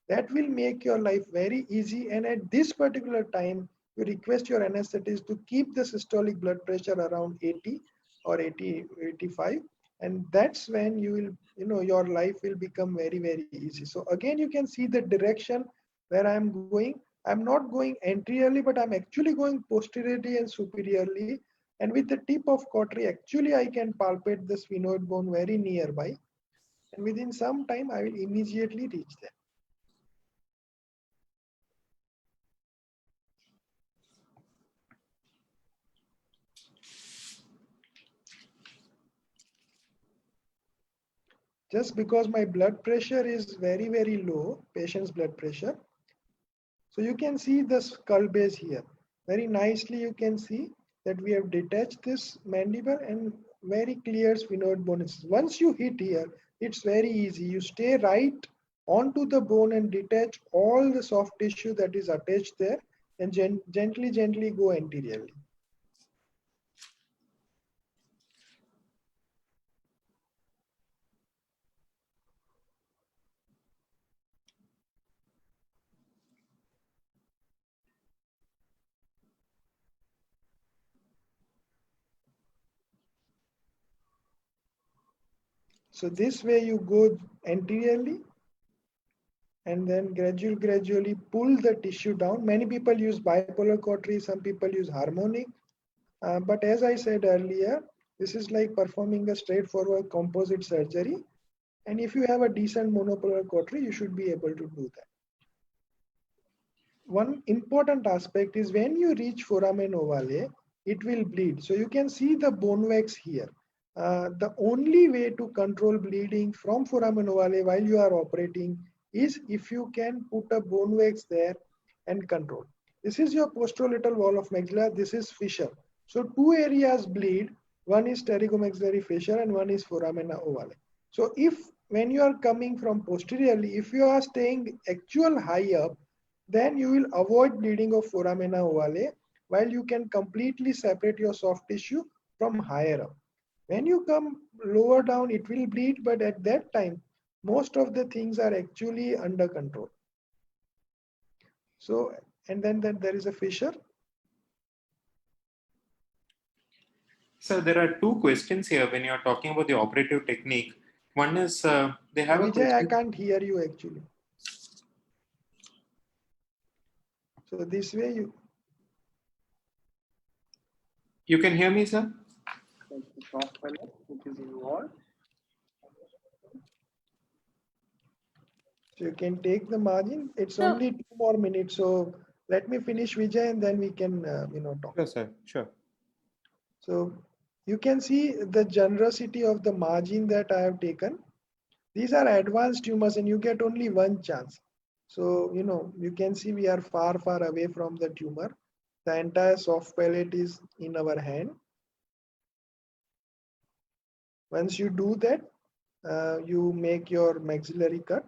That will make your life very easy, and at this particular time, you request your anesthetist to keep the systolic blood pressure around 80 or 80, 85. And that's when you will, your life will become very, very easy. So again, you can see the direction where I'm going. I'm not going anteriorly, but I'm actually going posteriorly and superiorly. And with the tip of cautery, actually, I can palpate the sphenoid bone very nearby. And within some time, I will immediately reach there. Just because my blood pressure is very, very low, patient's blood pressure. So you can see the skull base here. Very nicely you can see that we have detached this mandible and very clear sphenoid bone. Once you hit here, it's very easy. You stay right onto the bone and detach all the soft tissue that is attached there and gently go anteriorly. So this way you go anteriorly and then gradually pull the tissue down. Many people use bipolar cautery, some people use harmonic. But as I said earlier, this is like performing a straightforward composite surgery. And if you have a decent monopolar cautery, you should be able to do that. One important aspect is when you reach foramen ovale, it will bleed. So you can see the bone wax here. The only way to control bleeding from foramen ovale while you are operating is if you can put a bone wax there and control. This is your posterolateral wall of maxilla. This is fissure. So two areas bleed. One is pterygomaxillary fissure and one is foramina ovale. So if when you are coming from posteriorly, if you are staying actual high up, then you will avoid bleeding of foramina ovale, while you can completely separate your soft tissue from higher up. When you come lower down, it will bleed, but at that time, most of the things are actually under control. So, and then there is a fissure. So there are two questions here when you're talking about the operative technique. One is they have a Vijay, I question. can't hear you actually. So this way You can hear me, sir? Soft palate, which is involved. so you can take the margin. It's So- only 2 more minutes. So let me finish Vijay and then we can, talk. Sure, sir. Sure. So you can see the generosity of the margin that I have taken. These are advanced tumors and you get only one chance. So, you can see we are far, far away from the tumor. The entire soft palate is in our hand. Once you do that, you make your maxillary cut.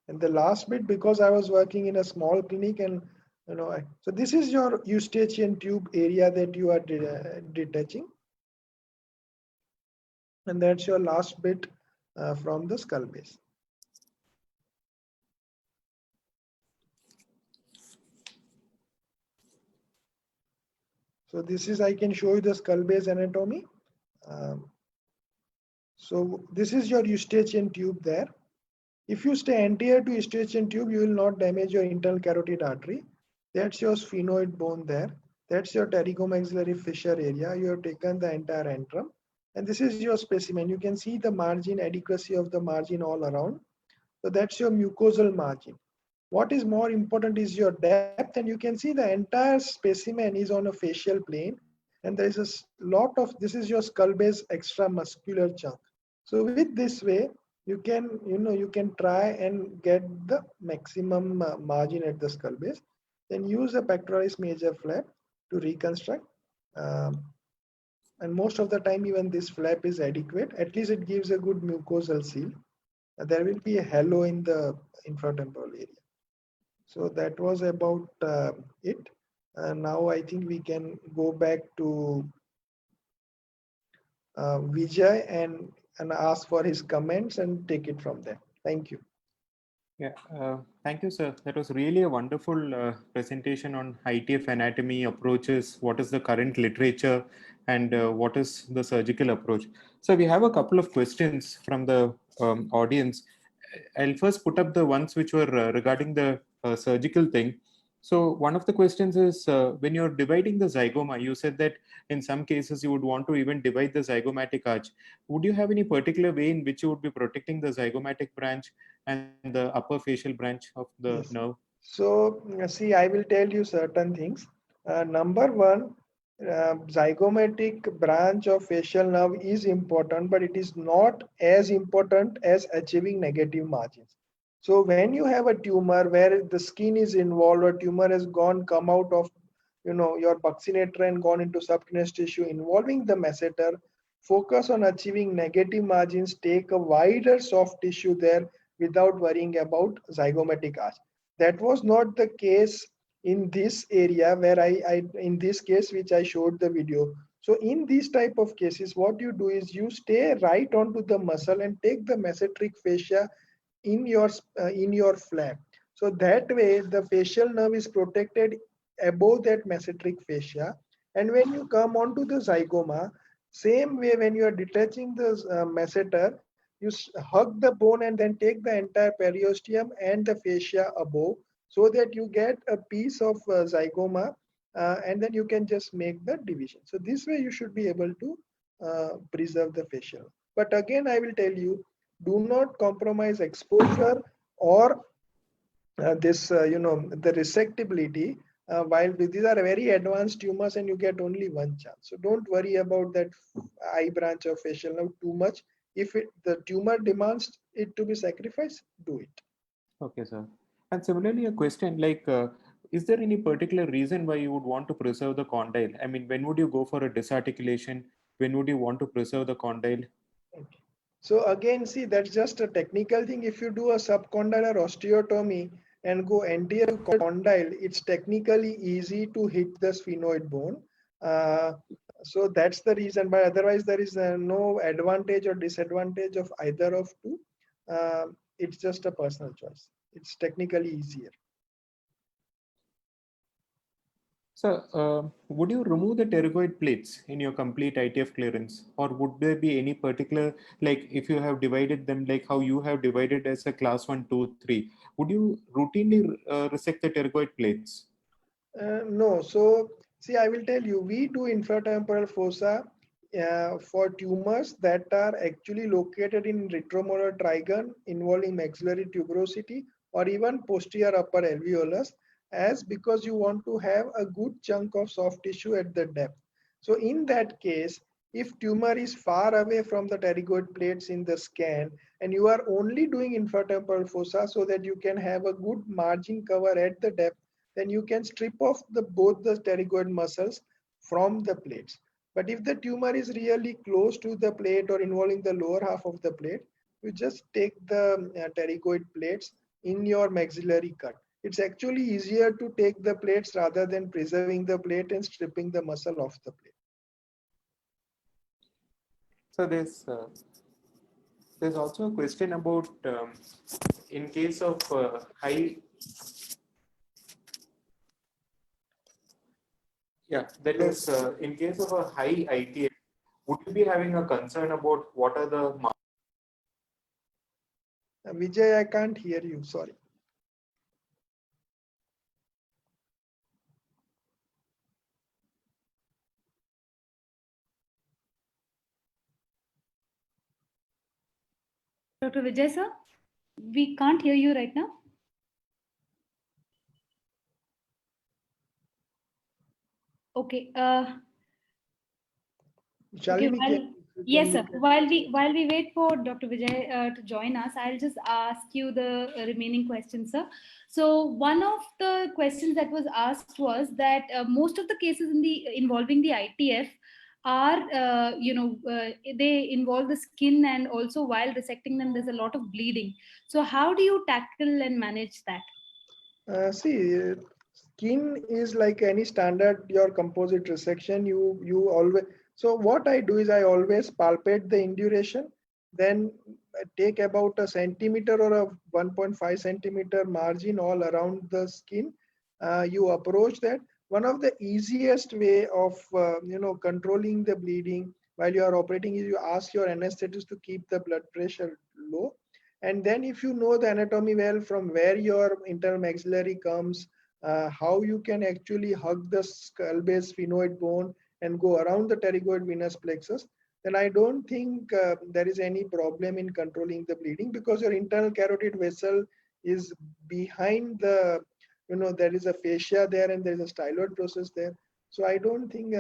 And the last bit, because I was working in a small clinic and, so this is your eustachian tube area that you are detaching. And that's your last bit from the skull base. So this is, I can show you the skull base anatomy. So this is your eustachian tube there. If you stay anterior to eustachian tube, you will not damage your internal carotid artery. That's your sphenoid bone there. That's your pterygomaxillary fissure area. You have taken the entire antrum. And this is your specimen. You can see the margin, adequacy of the margin all around. So that's your mucosal margin. What is more important is your depth, and you can see the entire specimen is on a facial plane. And there is a lot of, this is your skull base extramuscular chunk. So with this way, you can try and get the maximum margin at the skull base. Then use a pectoralis major flap to reconstruct. And most of the time, even this flap is adequate. At least it gives a good mucosal seal. There will be a halo in the infratemporal area. So that was about it. Now I think we can go back to Vijay and ask for his comments and take it from there. Thank you. Yeah, thank you, sir. That was really a wonderful presentation on ITF anatomy approaches, what is the current literature, and what is the surgical approach. So we have a couple of questions from the audience. I'll first put up the ones which were regarding the surgical thing. So one of the questions is, when you're dividing the zygoma, you said that in some cases you would want to even divide the zygomatic arch. Would you have any particular way in which you would be protecting the zygomatic branch and the upper facial branch of the nerve? So see, I will tell you certain things. Number one, zygomatic branch of facial nerve is important, but it is not as important as achieving negative margins. So when you have a tumor where the skin is involved, or tumor has come out of your buccinator and gone into subcutaneous tissue involving the masseter, focus on achieving negative margins, take a wider soft tissue there without worrying about zygomatic arch. That was not the case in this area where I in this case which I showed the video. So in these type of cases, what you do is you stay right onto the muscle and take the masseteric fascia in your flap. So that way the facial nerve is protected above that masseteric fascia. And when you come onto the zygoma, same way when you are detaching the masseter, you hug the bone and then take the entire periosteum and the fascia above, so that you get a piece of zygoma, and then you can just make the division. So this way you should be able to preserve the facial. But again, I will tell you, do not compromise exposure or the resectability, while these are very advanced tumors and you get only one chance. So don't worry about that eye branch of facial nerve too much. If the tumor demands it to be sacrificed, do it. Okay, sir. And similarly, a question like, is there any particular reason why you would want to preserve the condyle? I mean, when would you go for a disarticulation when would you want to preserve the condyle? Okay. So again, see, that's just a technical thing. If you do a subcondylar osteotomy and go anterior to condyle, it's technically easy to hit the sphenoid bone. Uh, so that's the reason. But otherwise, there is no advantage or disadvantage of either of two. It's just a personal choice. It's technically easier. So, would you remove the pterygoid plates in your complete ITF clearance, or would there be any particular, like if you have divided them, like how you have divided as a class 1, 2, 3, would you routinely resect the pterygoid plates? No. So, see, I will tell you, we do infratemporal fossa for tumors that are actually located in retromolar trigon involving maxillary tuberosity or even posterior upper alveolus, as because you want to have a good chunk of soft tissue at the depth. So in that case, if tumor is far away from the pterygoid plates in the scan and you are only doing infratemporal fossa so that you can have a good margin cover at the depth, then you can strip off both the pterygoid muscles from the plates. But if the tumor is really close to the plate or involving the lower half of the plate, you just take the pterygoid plates in your maxillary cut. It's actually easier to take the plates rather than preserving the plate and stripping the muscle off the plate. So there's also a question about in case of high. Yeah, that is in case of a high ITF, would you be having a concern about what are the Vijay, I can't hear you. Sorry. Dr. Vijay sir, we can't hear you right now. Okay. Shall Okay, we yes, sir. While we wait for Dr. Vijay to join us, I'll just ask you the remaining questions, sir. So one of the questions that was asked was that most of the cases involving the ITF are, they involve the skin, and also while resecting them, there's a lot of bleeding. So how do you tackle and manage that? See, skin is like any standard your composite resection. You always, so what I do is I always palpate the induration, then take about a centimeter or a 1.5 centimeter margin all around the skin. You approach that. One of the easiest way of controlling the bleeding while you are operating is you ask your anesthetist to keep the blood pressure low, and then if you know the anatomy well, from where your internal maxillary comes, how you can actually hug the skull base sphenoid bone and go around the pterygoid venous plexus, then I don't think there is any problem in controlling the bleeding, because your internal carotid vessel is behind the, there is a fascia there and there is a styloid process there. So I don't think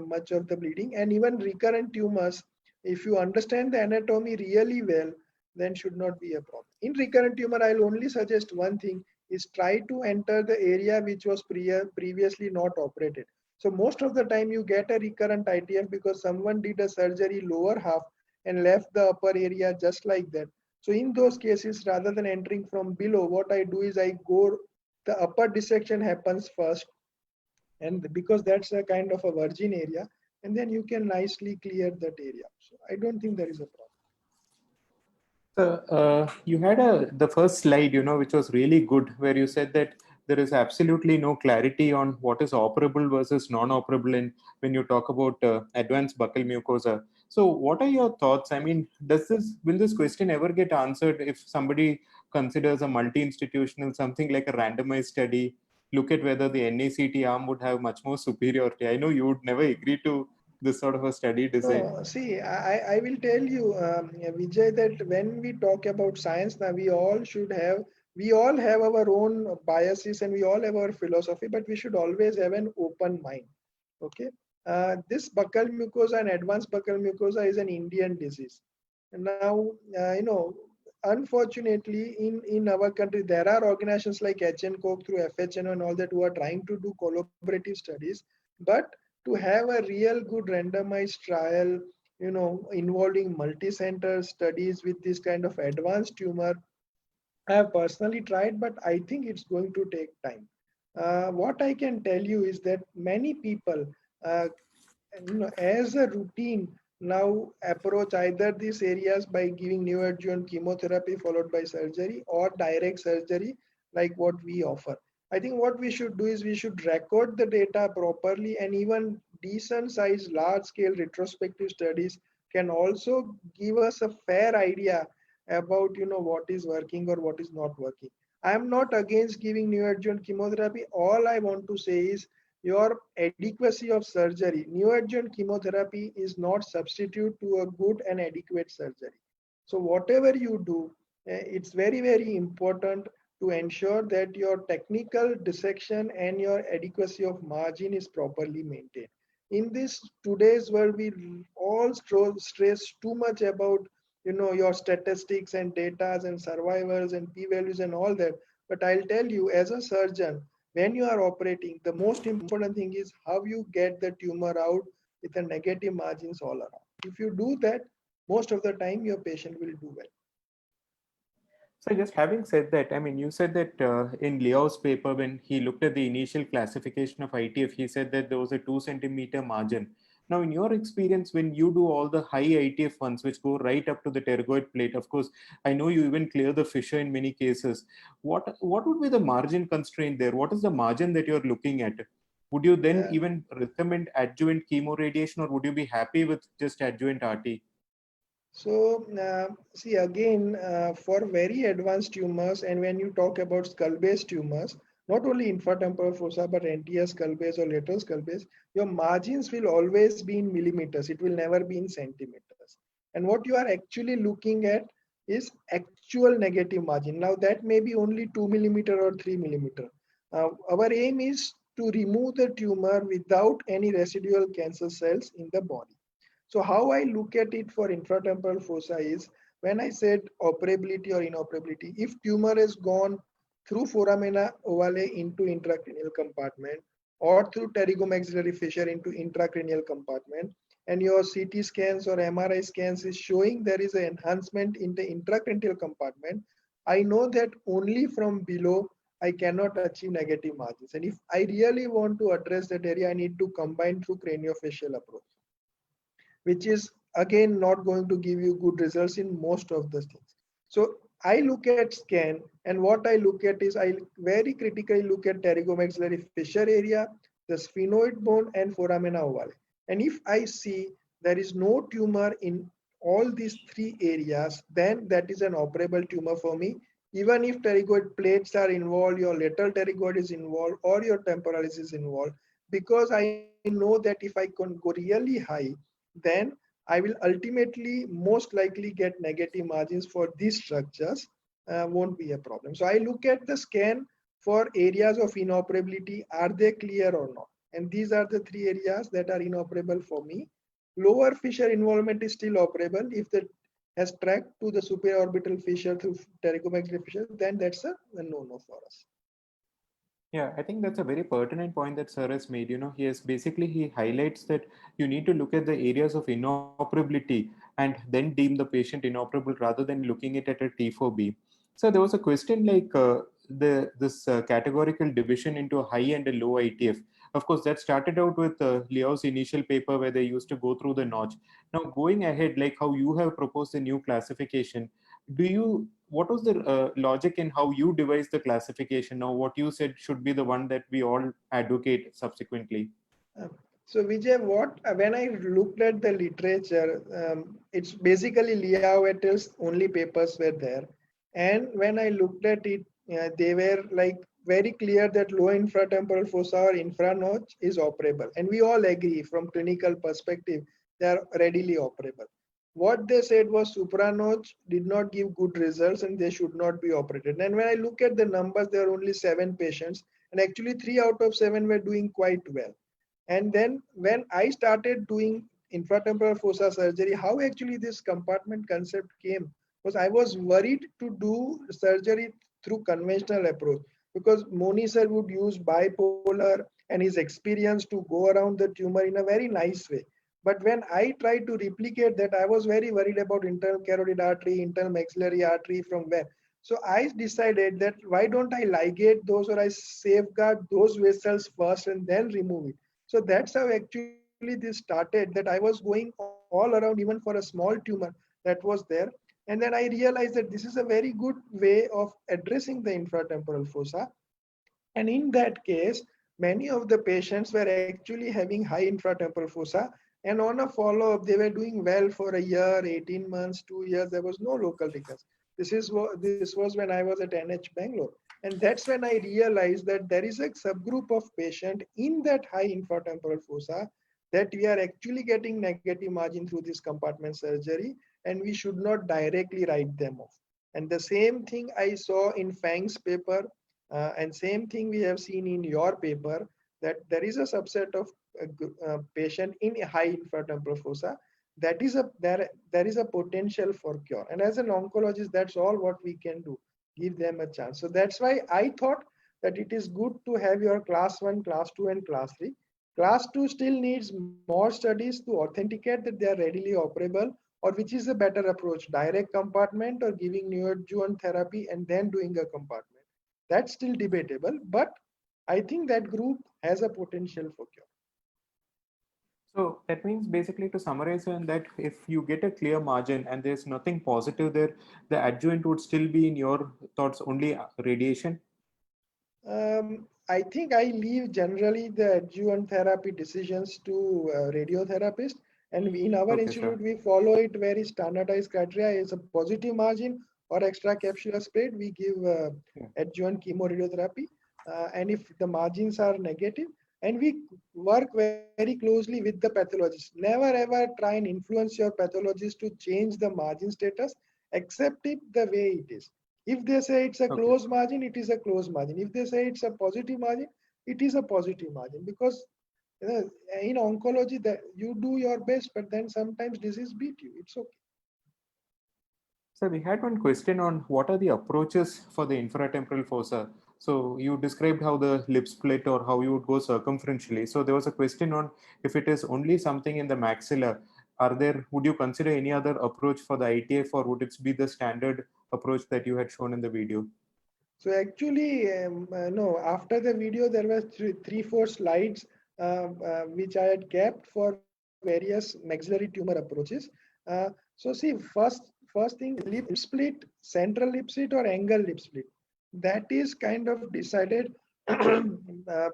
much of the bleeding. And even recurrent tumors, if you understand the anatomy really well, then should not be a problem. In recurrent tumor, I'll only suggest one thing, is try to enter the area which was previously not operated. So most of the time you get a recurrent ITF because someone did a surgery lower half and left the upper area just like that. So in those cases, rather than entering from below, what I do is I go, the upper dissection happens first, and because that's a kind of a virgin area, and then you can nicely clear that area. So I don't think there is a problem. You had the first slide, which was really good, where you said that there is absolutely no clarity on what is operable versus non-operable when you talk about advanced buccal mucosa. So what are your thoughts? I mean, will this question ever get answered if somebody considers a multi-institutional, something like a randomized study, look at whether the NACT arm would have much more superiority? I know you would never agree to this sort of a study design. No, see, I will tell you, Vijay, that when we talk about science now, we all have our own biases and we all have our philosophy, but we should always have an open mind. Okay. This buccal mucosa and advanced buccal mucosa is an Indian disease. And now, unfortunately, in our country, there are organizations like HNCOC through FHNO and all that who are trying to do collaborative studies, but to have a real good randomized trial, involving multi-center studies with this kind of advanced tumor. I have personally tried, but I think it's going to take time. What I can tell you is that many people, uh, as a routine, now approach either these areas by giving neoadjuvant chemotherapy followed by surgery or direct surgery, like what we offer. I think what we should do is we should record the data properly, and even decent sized large scale retrospective studies can also give us a fair idea about what is working or what is not working. I am not against giving neoadjuvant chemotherapy. All I want to say is your adequacy of surgery. Neoadjuvant chemotherapy is not substitute to a good and adequate surgery. So whatever you do, it's very, very important to ensure that your technical dissection and your adequacy of margin is properly maintained. In this today's world, we all stress too much about your statistics and data and survivors and p-values and all that. But I'll tell you, as a surgeon, when you are operating, the most important thing is how you get the tumor out with the negative margins all around. If you do that, most of the time your patient will do well. So just having said that, I mean, you said that in Liao's paper, when he looked at the initial classification of ITF, he said that there was a 2 centimeter margin. Now, in your experience, when you do all the high ITF ones, which go right up to the pterygoid plate, of course, I know you even clear the fissure in many cases. What would be the margin constraint there? What is the margin that you're looking at? Would you then even recommend adjuvant chemoradiation, or would you be happy with just adjuvant RT? So, see again, for very advanced tumors, and when you talk about skull-based tumors, not only infratemporal fossa, but NTS skull base or lateral skull base, your margins will always be in millimeters. It will never be in centimeters. And what you are actually looking at is actual negative margin. Now, that may be only 2 millimeter or 3 millimeter. Our aim is to remove the tumor without any residual cancer cells in the body. So how I look at it for infratemporal fossa is, when I said operability or inoperability, if tumor has gone through foramina ovale into intracranial compartment or through pterygomaxillary fissure into intracranial compartment, and your CT scans or MRI scans is showing there is an enhancement in the intracranial compartment, I know that only from below I cannot achieve negative margins. And if I really want to address that area, I need to combine through craniofacial approach, which is again not going to give you good results in most of the things. So I look at scan, and what I look at is I very critically look at pterygomaxillary fissure area, the sphenoid bone, and foramina ovale. And if I see there is no tumor in all these three areas, then that is an operable tumor for me. Even if pterygoid plates are involved, your lateral pterygoid is involved, or your temporalis is involved, because I know that if I can go really high, then I will ultimately most likely get negative margins for these structures, won't be a problem. So I look at the scan for areas of inoperability, are they clear or not? And these are the three areas that are inoperable for me. Lower fissure involvement is still operable. If that has tracked to the superior orbital fissure through pterygomaxillary fissure, then that's a no-no for us. Yeah, I think that's a very pertinent point that Sir has made. He highlights that you need to look at the areas of inoperability and then deem the patient inoperable rather than looking at it at T4B. So there was a question like this categorical division into a high and a low ITF. Of course, that started out with Liao's initial paper where they used to go through the notch. Now, going ahead, like how you have proposed a new classification, what was the logic in how you devised the classification? Now, what you said should be the one that we all advocate subsequently. So Vijay, when I looked at the literature, it's basically Liao et al.'s only papers were there. And when I looked at it, they were like very clear that low infratemporal fossa or infranotch is operable. And we all agree from clinical perspective, they are readily operable. What they said was supranotch did not give good results and they should not be operated. And when I look at the numbers, there are only 7 patients, and actually 3 out of 7 were doing quite well. And then when I started doing infratemporal fossa surgery, how actually this compartment concept came was I was worried to do surgery through conventional approach, because Moni sir would use bipolar and his experience to go around the tumor in a very nice way. But when I tried to replicate that, I was very worried about internal carotid artery, internal maxillary artery from where. So I decided that why don't I ligate those, or I safeguard those vessels first and then remove it. So that's how actually this started, that I was going all around even for a small tumor that was there. And then I realized that this is a very good way of addressing the infratemporal fossa. And in that case, many of the patients were actually having high infratemporal fossa. And on a follow up, they were doing well for a year, 18 months, 2 years. There was no local recurrence. This was when I was at NH Bangalore. And that's when I realized that there is a subgroup of patient in that high infratemporal fossa that we are actually getting negative margin through this compartment surgery, and we should not directly write them off. And the same thing I saw in Fang's paper, and same thing we have seen in your paper, that there is a subset of patient in a high infratemporal fossa that is there is a potential for cure. And as an oncologist, that's all what we can do, give them a chance. So that's why I thought that it is good to have your class 1, class 2, and class 3. Class 2 still needs more studies to authenticate that they are readily operable, or which is a better approach, direct compartment or giving neoadjuvant therapy and then doing a compartment. That's still debatable, but I think that group has a potential for cure. So that means, basically, to summarize on that, if you get a clear margin and there's nothing positive there, the adjuvant would still be, in your thoughts, only radiation? I think I leave generally the adjuvant therapy decisions to radiotherapists. And in our Okay, institute, sir. we follow it very standardized criteria. Is a positive margin or extra capsular spread, we give adjuvant chemoradiotherapy. And if the margins are negative, and we work very closely with the pathologist. Never ever try and influence your pathologist to change the margin status, accept it the way it is. If they say it's a Okay. closed margin, it is a closed margin. If they say it's a positive margin, it is a positive margin. Because in oncology, that you do your best, but then sometimes disease beat you. It's okay. So we had one question on what are the approaches for the infratemporal fossa. So you described how the lip split or how you would go circumferentially. So there was a question on if it is only something in the maxilla, would you consider any other approach for the ITF, or would it be the standard approach that you had shown in the video? So actually, no, after the video, there were three, 4 slides which I had kept for various maxillary tumor approaches. So see, first thing, lip split, central lip split or angle lip split. That is kind of decided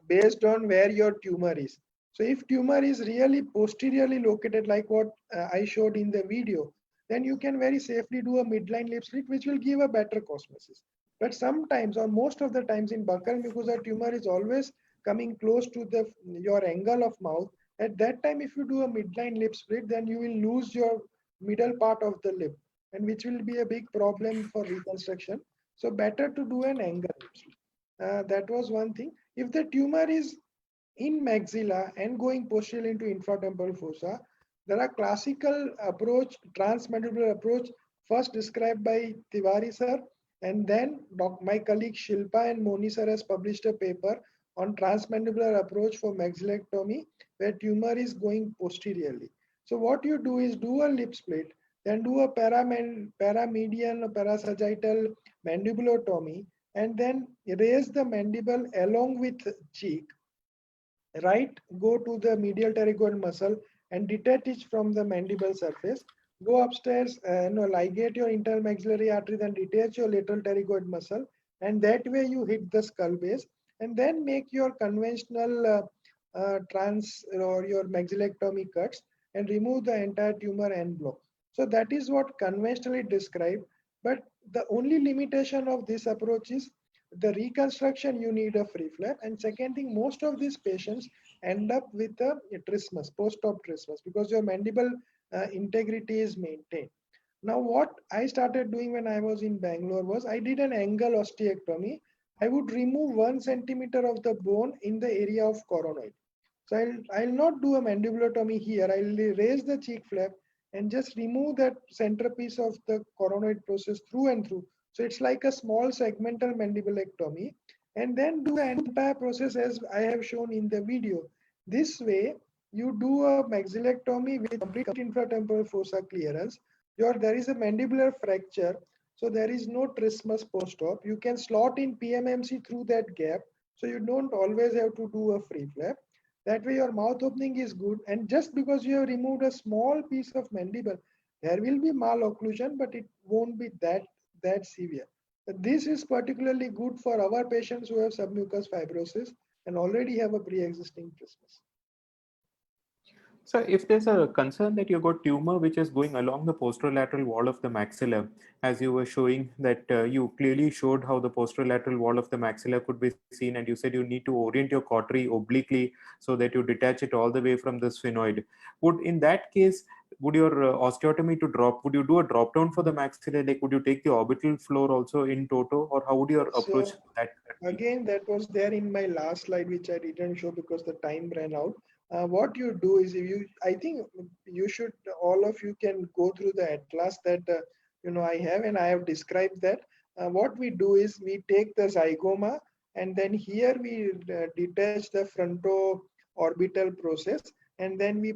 based on where your tumor is. So if tumor is really posteriorly located, like what I showed in the video, then you can very safely do a midline lip split, which will give a better cosmesis. But sometimes, or most of the times, in buccal mucosa, tumor is always coming close to your angle of mouth. At that time, if you do a midline lip split, then you will lose your middle part of the lip, and which will be a big problem for reconstruction. So better to do an angle lip split. That was one thing. If the tumor is in maxilla and going posteriorly into infratemporal fossa, there are classical approach, transmandibular approach, first described by Tiwari sir, and then my colleague Shilpa and Moni sir has published a paper on transmandibular approach for maxillectomy, where tumor is going posteriorly. So what you do is do a lip split, then do a paramedian or parasagittal mandibulotomy, and then raise the mandible along with cheek, right? Go to the medial pterygoid muscle and detach it from the mandible surface. Go upstairs, ligate your internal maxillary artery, then detach your lateral pterygoid muscle, and that way you hit the skull base, and then make your conventional trans or your maxillectomy cuts and remove the entire tumor en bloc. So that is what conventionally described. But the only limitation of this approach is the reconstruction. You need a free flap, and second thing, most of these patients end up with a trismus, post-op trismus, because your mandible integrity is maintained. Now what I started doing when I was in Bangalore was I did an angle osteectomy. I would remove 1 centimeter of the bone in the area of coronoid. So I'll not do a mandibulotomy here. I'll raise the cheek flap and just remove that centerpiece of the coronoid process through and through. So it's like a small segmental mandibulectomy. and then do the entire process as I have shown in the video. This way, you do a maxillectomy with complete infratemporal fossa clearance. There is a mandibular fracture, so there is no trismus post-op. You can slot in PMMC through that gap, so you don't always have to do a free flap. That way your mouth opening is good, and just because you have removed a small piece of mandible, there will be malocclusion, but it won't be that severe. This is particularly good for our patients who have submucous fibrosis and already have a pre-existing trismus. So if there's a concern that you got tumor which is going along the posterolateral wall of the maxilla, as you were showing that you clearly showed how the posterolateral wall of the maxilla could be seen, and you said you need to orient your cautery obliquely so that you detach it all the way from the sphenoid. In that case, would your osteotomy would you do a drop down for the maxilla? Like, would you take the orbital floor also in toto, or how would your approach So that? again, that was there in my last slide, which I didn't show because the time ran out. What you do is, I think you should, all of you can go through the atlas that I have, and I have described that. What we do is we take the zygoma, and then here we detach the fronto-orbital process, and then we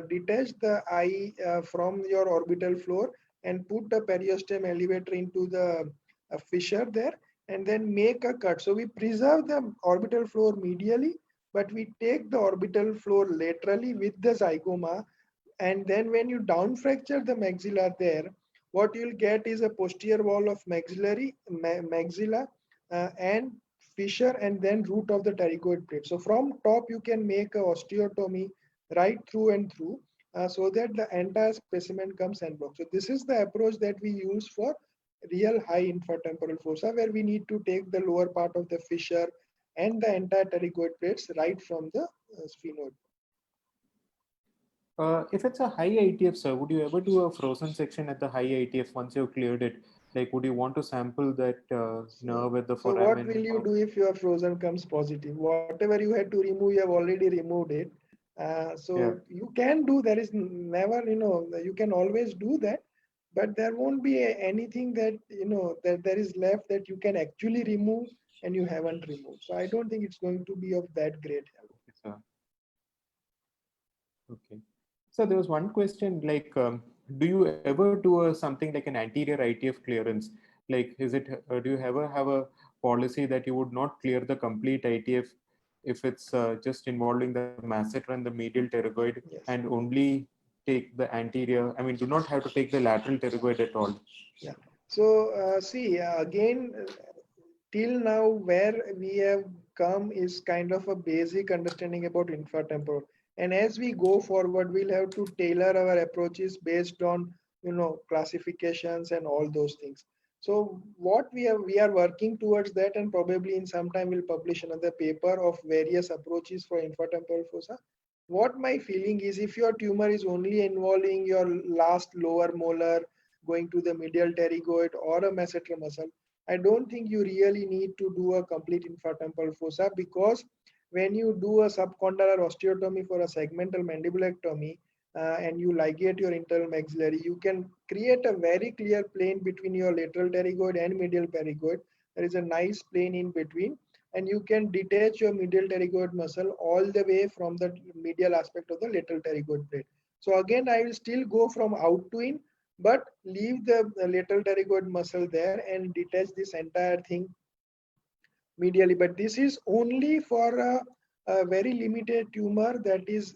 detach the eye from your orbital floor and put the periosteum elevator into the fissure there, and then make a cut. So we preserve the orbital floor medially, but we take the orbital floor laterally with the zygoma. And then when you down fracture the maxilla there, what you'll get is a posterior wall of maxilla and fissure, and then root of the pterygoid plate. So from top you can make a osteotomy right through and through, so that the entire specimen comes en bloc. So this is the approach that we use for real high infratemporal fossa, where we need to take the lower part of the fissure and the entire pterygoid plates right from the sphenoid. If it's a high ITF, sir, would you ever do a frozen section at the high ITF once you've cleared it? Like, would you want to sample that nerve at the So what foramen? will you do if your frozen comes positive? Whatever you had to remove, you have already removed it. Yeah. You can do, there is never, you can always do that, but there won't be anything that, that there is left that you can actually remove and you haven't removed. So I don't think it's going to be of that great help. Sir. Okay. So there was one question, like, do you ever do something like an anterior ITF clearance? Like, do you ever have a policy that you would not clear the complete ITF if it's just involving the masseter and the medial pterygoid, Yes. and only take the anterior? I mean, do not have to take the lateral pterygoid at all. Yeah. So see, again, till now where we have come is kind of a basic understanding about infratemporal. And as we go forward, we'll have to tailor our approaches based on, classifications and all those things. So what we are working towards that, and probably in some time we'll publish another paper of various approaches for infratemporal fossa. What my feeling is, if your tumor is only involving your last lower molar going to the medial pterygoid or a masseter muscle, I don't think you really need to do a complete infratemporal fossa, because when you do a subcondylar osteotomy for a segmental mandibulectomy and you ligate your internal maxillary, you can create a very clear plane between your lateral pterygoid and medial pterygoid. There is a nice plane in between, and you can detach your medial pterygoid muscle all the way from the medial aspect of the lateral pterygoid plate. So again, I will still go from out to in, but leave the lateral pterygoid muscle there and detach this entire thing medially. But this is only for a very limited tumor that is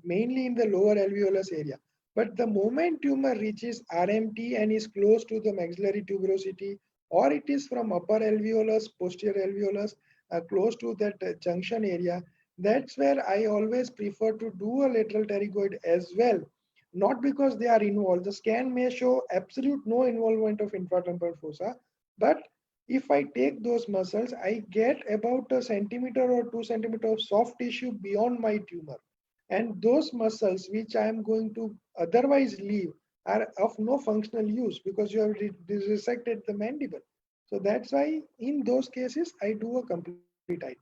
mainly in the lower alveolus area. But the moment tumor reaches RMT and is close to the maxillary tuberosity, or it is from upper alveolus, posterior alveolus, close to that junction area, that's where I always prefer to do a lateral pterygoid as well. Not because they are involved. The scan may show absolute no involvement of infratemporal fossa, but if I take those muscles, I get about a centimeter or 2 centimeter of soft tissue beyond my tumor. And those muscles which I am going to otherwise leave are of no functional use, because you have resected the mandible. So that's why in those cases, I do a complete ITF.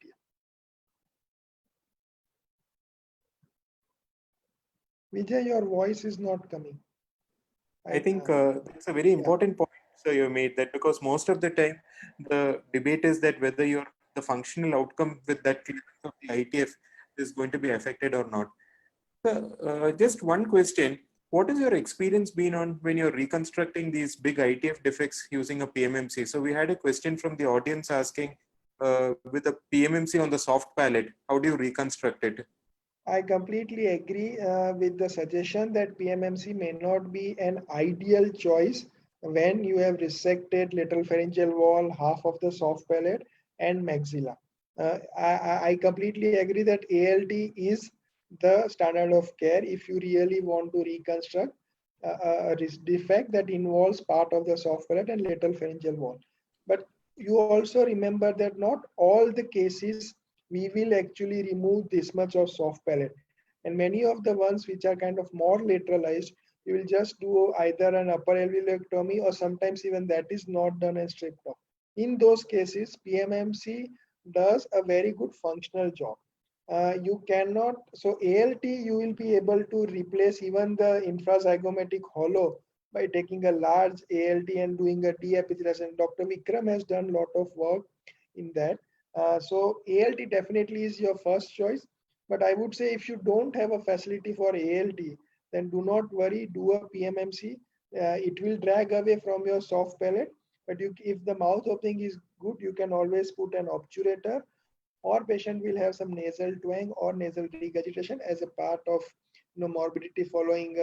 Vijay, your voice is not coming. I think that's a very important point, sir, you made, that because most of the time the debate is that whether you're the functional outcome with that clearance of the ITF is going to be affected or not. So, just one question. What is your experience been on when you're reconstructing these big ITF defects using a PMMC? So we had a question from the audience asking, with a PMMC on the soft palate, how do you reconstruct it? I completely agree with the suggestion that PMMC may not be an ideal choice when you have resected lateral pharyngeal wall, half of the soft palate, and maxilla. I completely agree that ALT is the standard of care if you really want to reconstruct a defect that involves part of the soft palate and lateral pharyngeal wall. But you also remember that not all the cases we will actually remove this much of soft palate. And many of the ones which are kind of more lateralized, you will just do either an upper alveolectomy or sometimes even that is not done and stripped off. In those cases, PMMC does a very good functional job. You cannot, so ALT, you will be able to replace even the infrazygomatic hollow by taking a large ALT and doing a deepithelialization. Dr. Vikram has done a lot of work in that. So ALT definitely is your first choice. But I would say if you don't have a facility for ALT, then do not worry, do a PMMC. It will drag away from your soft palate. But if the mouth opening is good, you can always put an obturator, or patient will have some nasal twang or nasal regurgitation as a part of morbidity following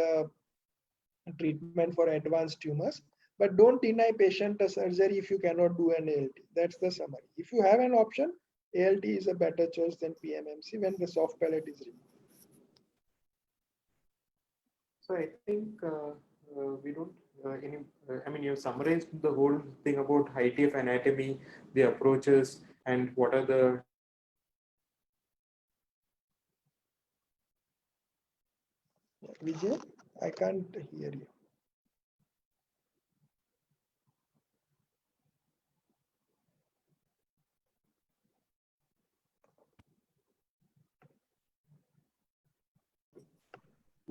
treatment for advanced tumors. But don't deny patient a surgery if you cannot do an ALT. That's the summary. If you have an option, ALT is a better choice than PMMC when the soft palate is removed. So I think we don't I mean, you summarized the whole thing about ITF anatomy, the approaches, and what are the Vijay, I can't hear you.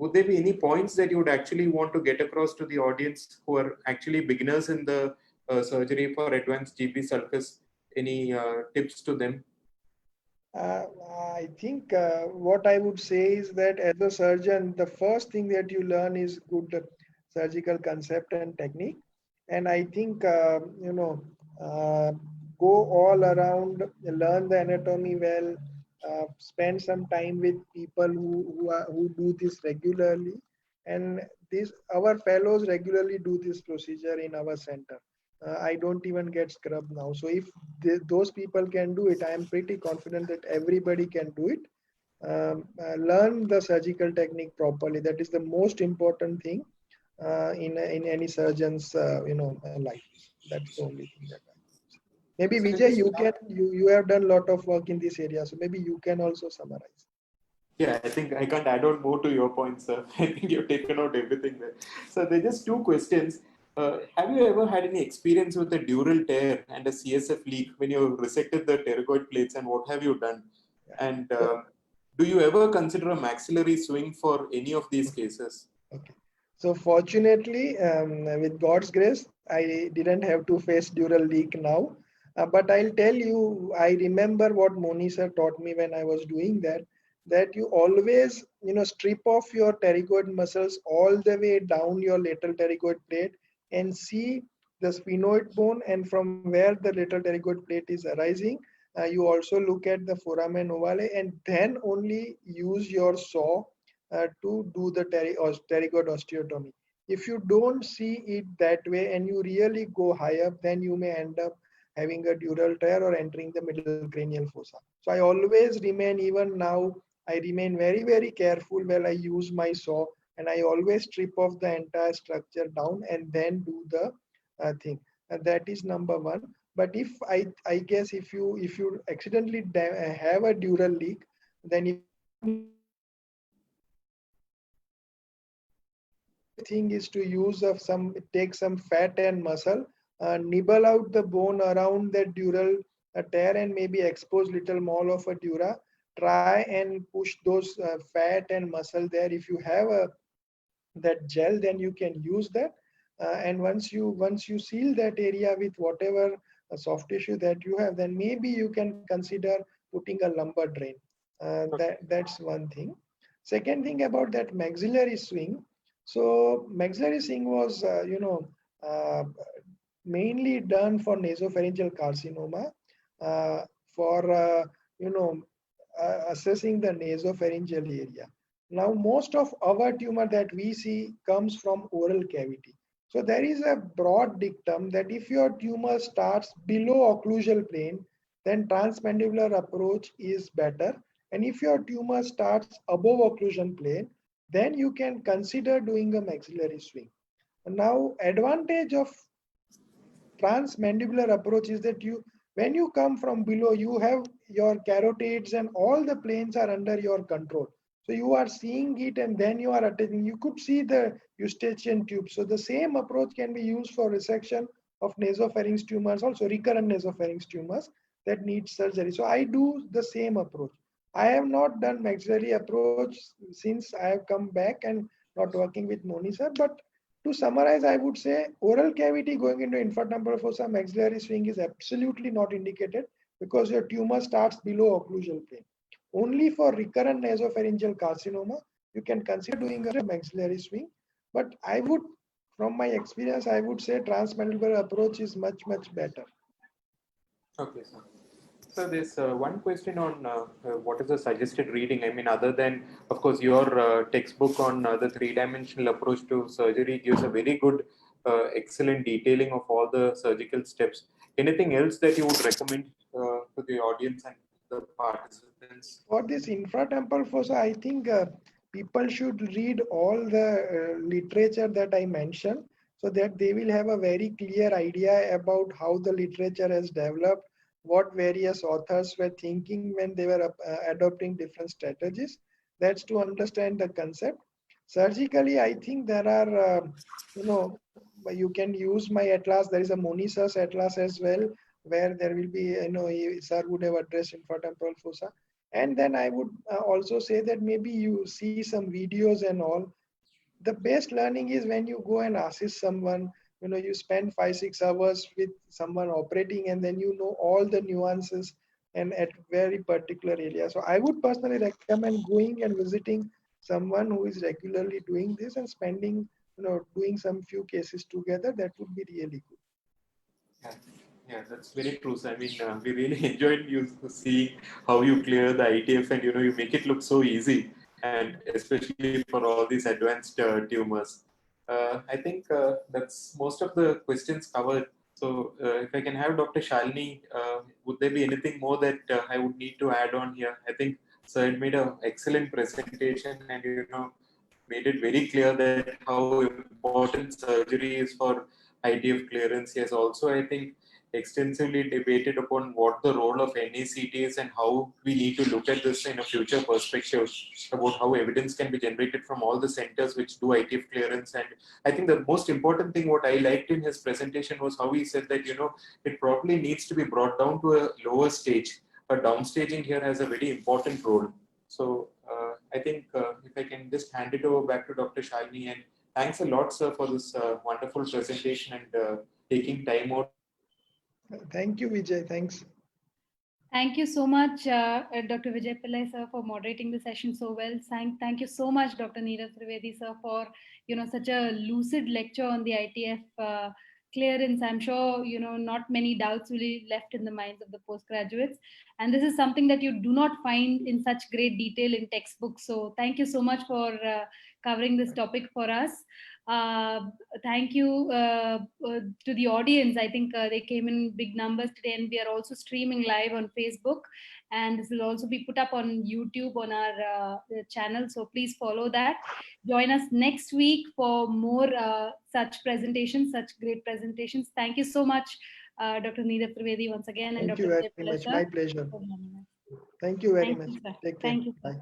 would there be any points that you would actually want to get across to the audience who are actually beginners in the surgery for advanced GP sulcus? Any tips to them? I think what I would say is that as a surgeon, the first thing that you learn is good surgical concept and technique. And I think, go all around, learn the anatomy well, spend some time with people who do this regularly. And our fellows regularly do this procedure in our center. I don't even get scrubbed now. So if those people can do it, I am pretty confident that everybody can do it. Learn the surgical technique properly. That is the most important thing in any surgeon's life. That's the only thing that I say. Maybe Vijay, you have done a lot of work in this area, so maybe you can also summarize. Yeah, I think I can't add on more to your points, sir. I think you've taken out everything there. So there are just two questions. Have you ever had any experience with a dural tear and a CSF leak when you resected the pterygoid plates, and what have you done? Yeah. And do you ever consider a maxillary swing for any of these cases? Okay. So fortunately, with God's grace, I didn't have to face dural leak now. But I'll tell you, I remember what Moni sir taught me when I was doing that you always, strip off your pterygoid muscles all the way down your lateral pterygoid plate and see the sphenoid bone, and from where the lateral pterygoid plate is arising, you also look at the foramen ovale, and then only use your saw to do the pterygoid osteotomy. If you don't see it that way and you really go high up, then you may end up having a dural tear or entering the middle cranial fossa. So I always remain, even now, I remain very, very careful while I use my saw, and I always strip off the entire structure down and then do the thing. And that is number one. But if I guess if you accidentally have a dural leak, then if thing is to use take some fat and muscle, nibble out the bone around that dural tear and maybe expose little more of a dura. Try and push those fat and muscle there. If you have that gel, then you can use that. And once you seal that area with whatever soft tissue that you have, then maybe you can consider putting a lumbar drain. That's one thing. Second thing about that maxillary swing. So maxillary swing was, mainly done for nasopharyngeal carcinoma, for assessing the nasopharyngeal area. Now, most of our tumor that we see comes from oral cavity. So there is a broad dictum that if your tumor starts below occlusal plane, then transmandibular approach is better. And if your tumor starts above occlusion plane, then you can consider doing a maxillary swing. Now, advantage of transmandibular approach is that when you come from below, you have your carotids and all the planes are under your control. So you are seeing it and then you are attaching. You could see the eustachian tube. So the same approach can be used for resection of nasopharynx tumors, also recurrent nasopharynx tumors that need surgery. So I do the same approach. I have not done maxillary approach since I have come back and not working with Moni sir, but to summarize, I would say oral cavity going into infratemporal fossa maxillary swing is absolutely not indicated because your tumor starts below occlusal plane. Only for recurrent nasopharyngeal carcinoma, you can consider doing a maxillary swing. But I would, from my experience, I would say transmandibular approach is much, much better. Okay, sir. So there's one question on what is the suggested reading. I mean, other than, of course, your textbook on the three-dimensional approach to surgery gives a very good, excellent detailing of all the surgical steps. Anything else that you would recommend to the audience and the participants? For this infratemporal fossa, I think people should read all the literature that I mentioned so that they will have a very clear idea about how the literature has developed, what various authors were thinking when they were adopting different strategies. That's to understand the concept. Surgically, I think there are, you can use my atlas. There is a Moni sir's atlas as well, where there will be, sir would have addressed infratemporal fossa. And then I would also say that maybe you see some videos and all. The best learning is when you go and assist someone, you spend 5-6 hours with someone operating and then you know all the nuances and at very particular area. So I would personally recommend going and visiting someone who is regularly doing this and spending, doing some few cases together. That would be really good. Yeah. Yeah, that's very true. So, I mean, we really enjoyed you seeing how you clear the ITF and you make it look so easy, and especially for all these advanced tumors. I think that's most of the questions covered. So, if I can have Dr. Shalini, would there be anything more that I would need to add on here? I think Sir had made an excellent presentation and made it very clear that how important surgery is for ITF clearance. He has also, I think, extensively debated upon what the role of NACT is and how we need to look at this in a future perspective about how evidence can be generated from all the centers which do ITF clearance. And I think the most important thing what I liked in his presentation was how he said that, it probably needs to be brought down to a lower stage. But downstaging here has a very important role. So I think if I can just hand it over back to Dr. Shalini, and thanks a lot, sir, for this wonderful presentation and taking time out. Thank you, Vijay. Thanks. Thank you so much, Dr. Vijay Pillai, sir, for moderating the session so well. Thank you so much, Dr. Neeraj Trivedi, sir, for such a lucid lecture on the ITF clearance. I'm sure not many doubts will be left in the minds of the postgraduates, and this is something that you do not find in such great detail in textbooks. So thank you so much for covering this topic for us. Thank you to the audience. I think they came in big numbers today, and we are also streaming live on Facebook, and this will also be put up on YouTube on our channel, so please follow that. Join us next week for more such presentations, such great presentations. Thank you so much, Dr. Neeraj Trivedi, once again. Thank you very much. My pleasure. Thank you very much. Take care. Thank you, sir. Bye.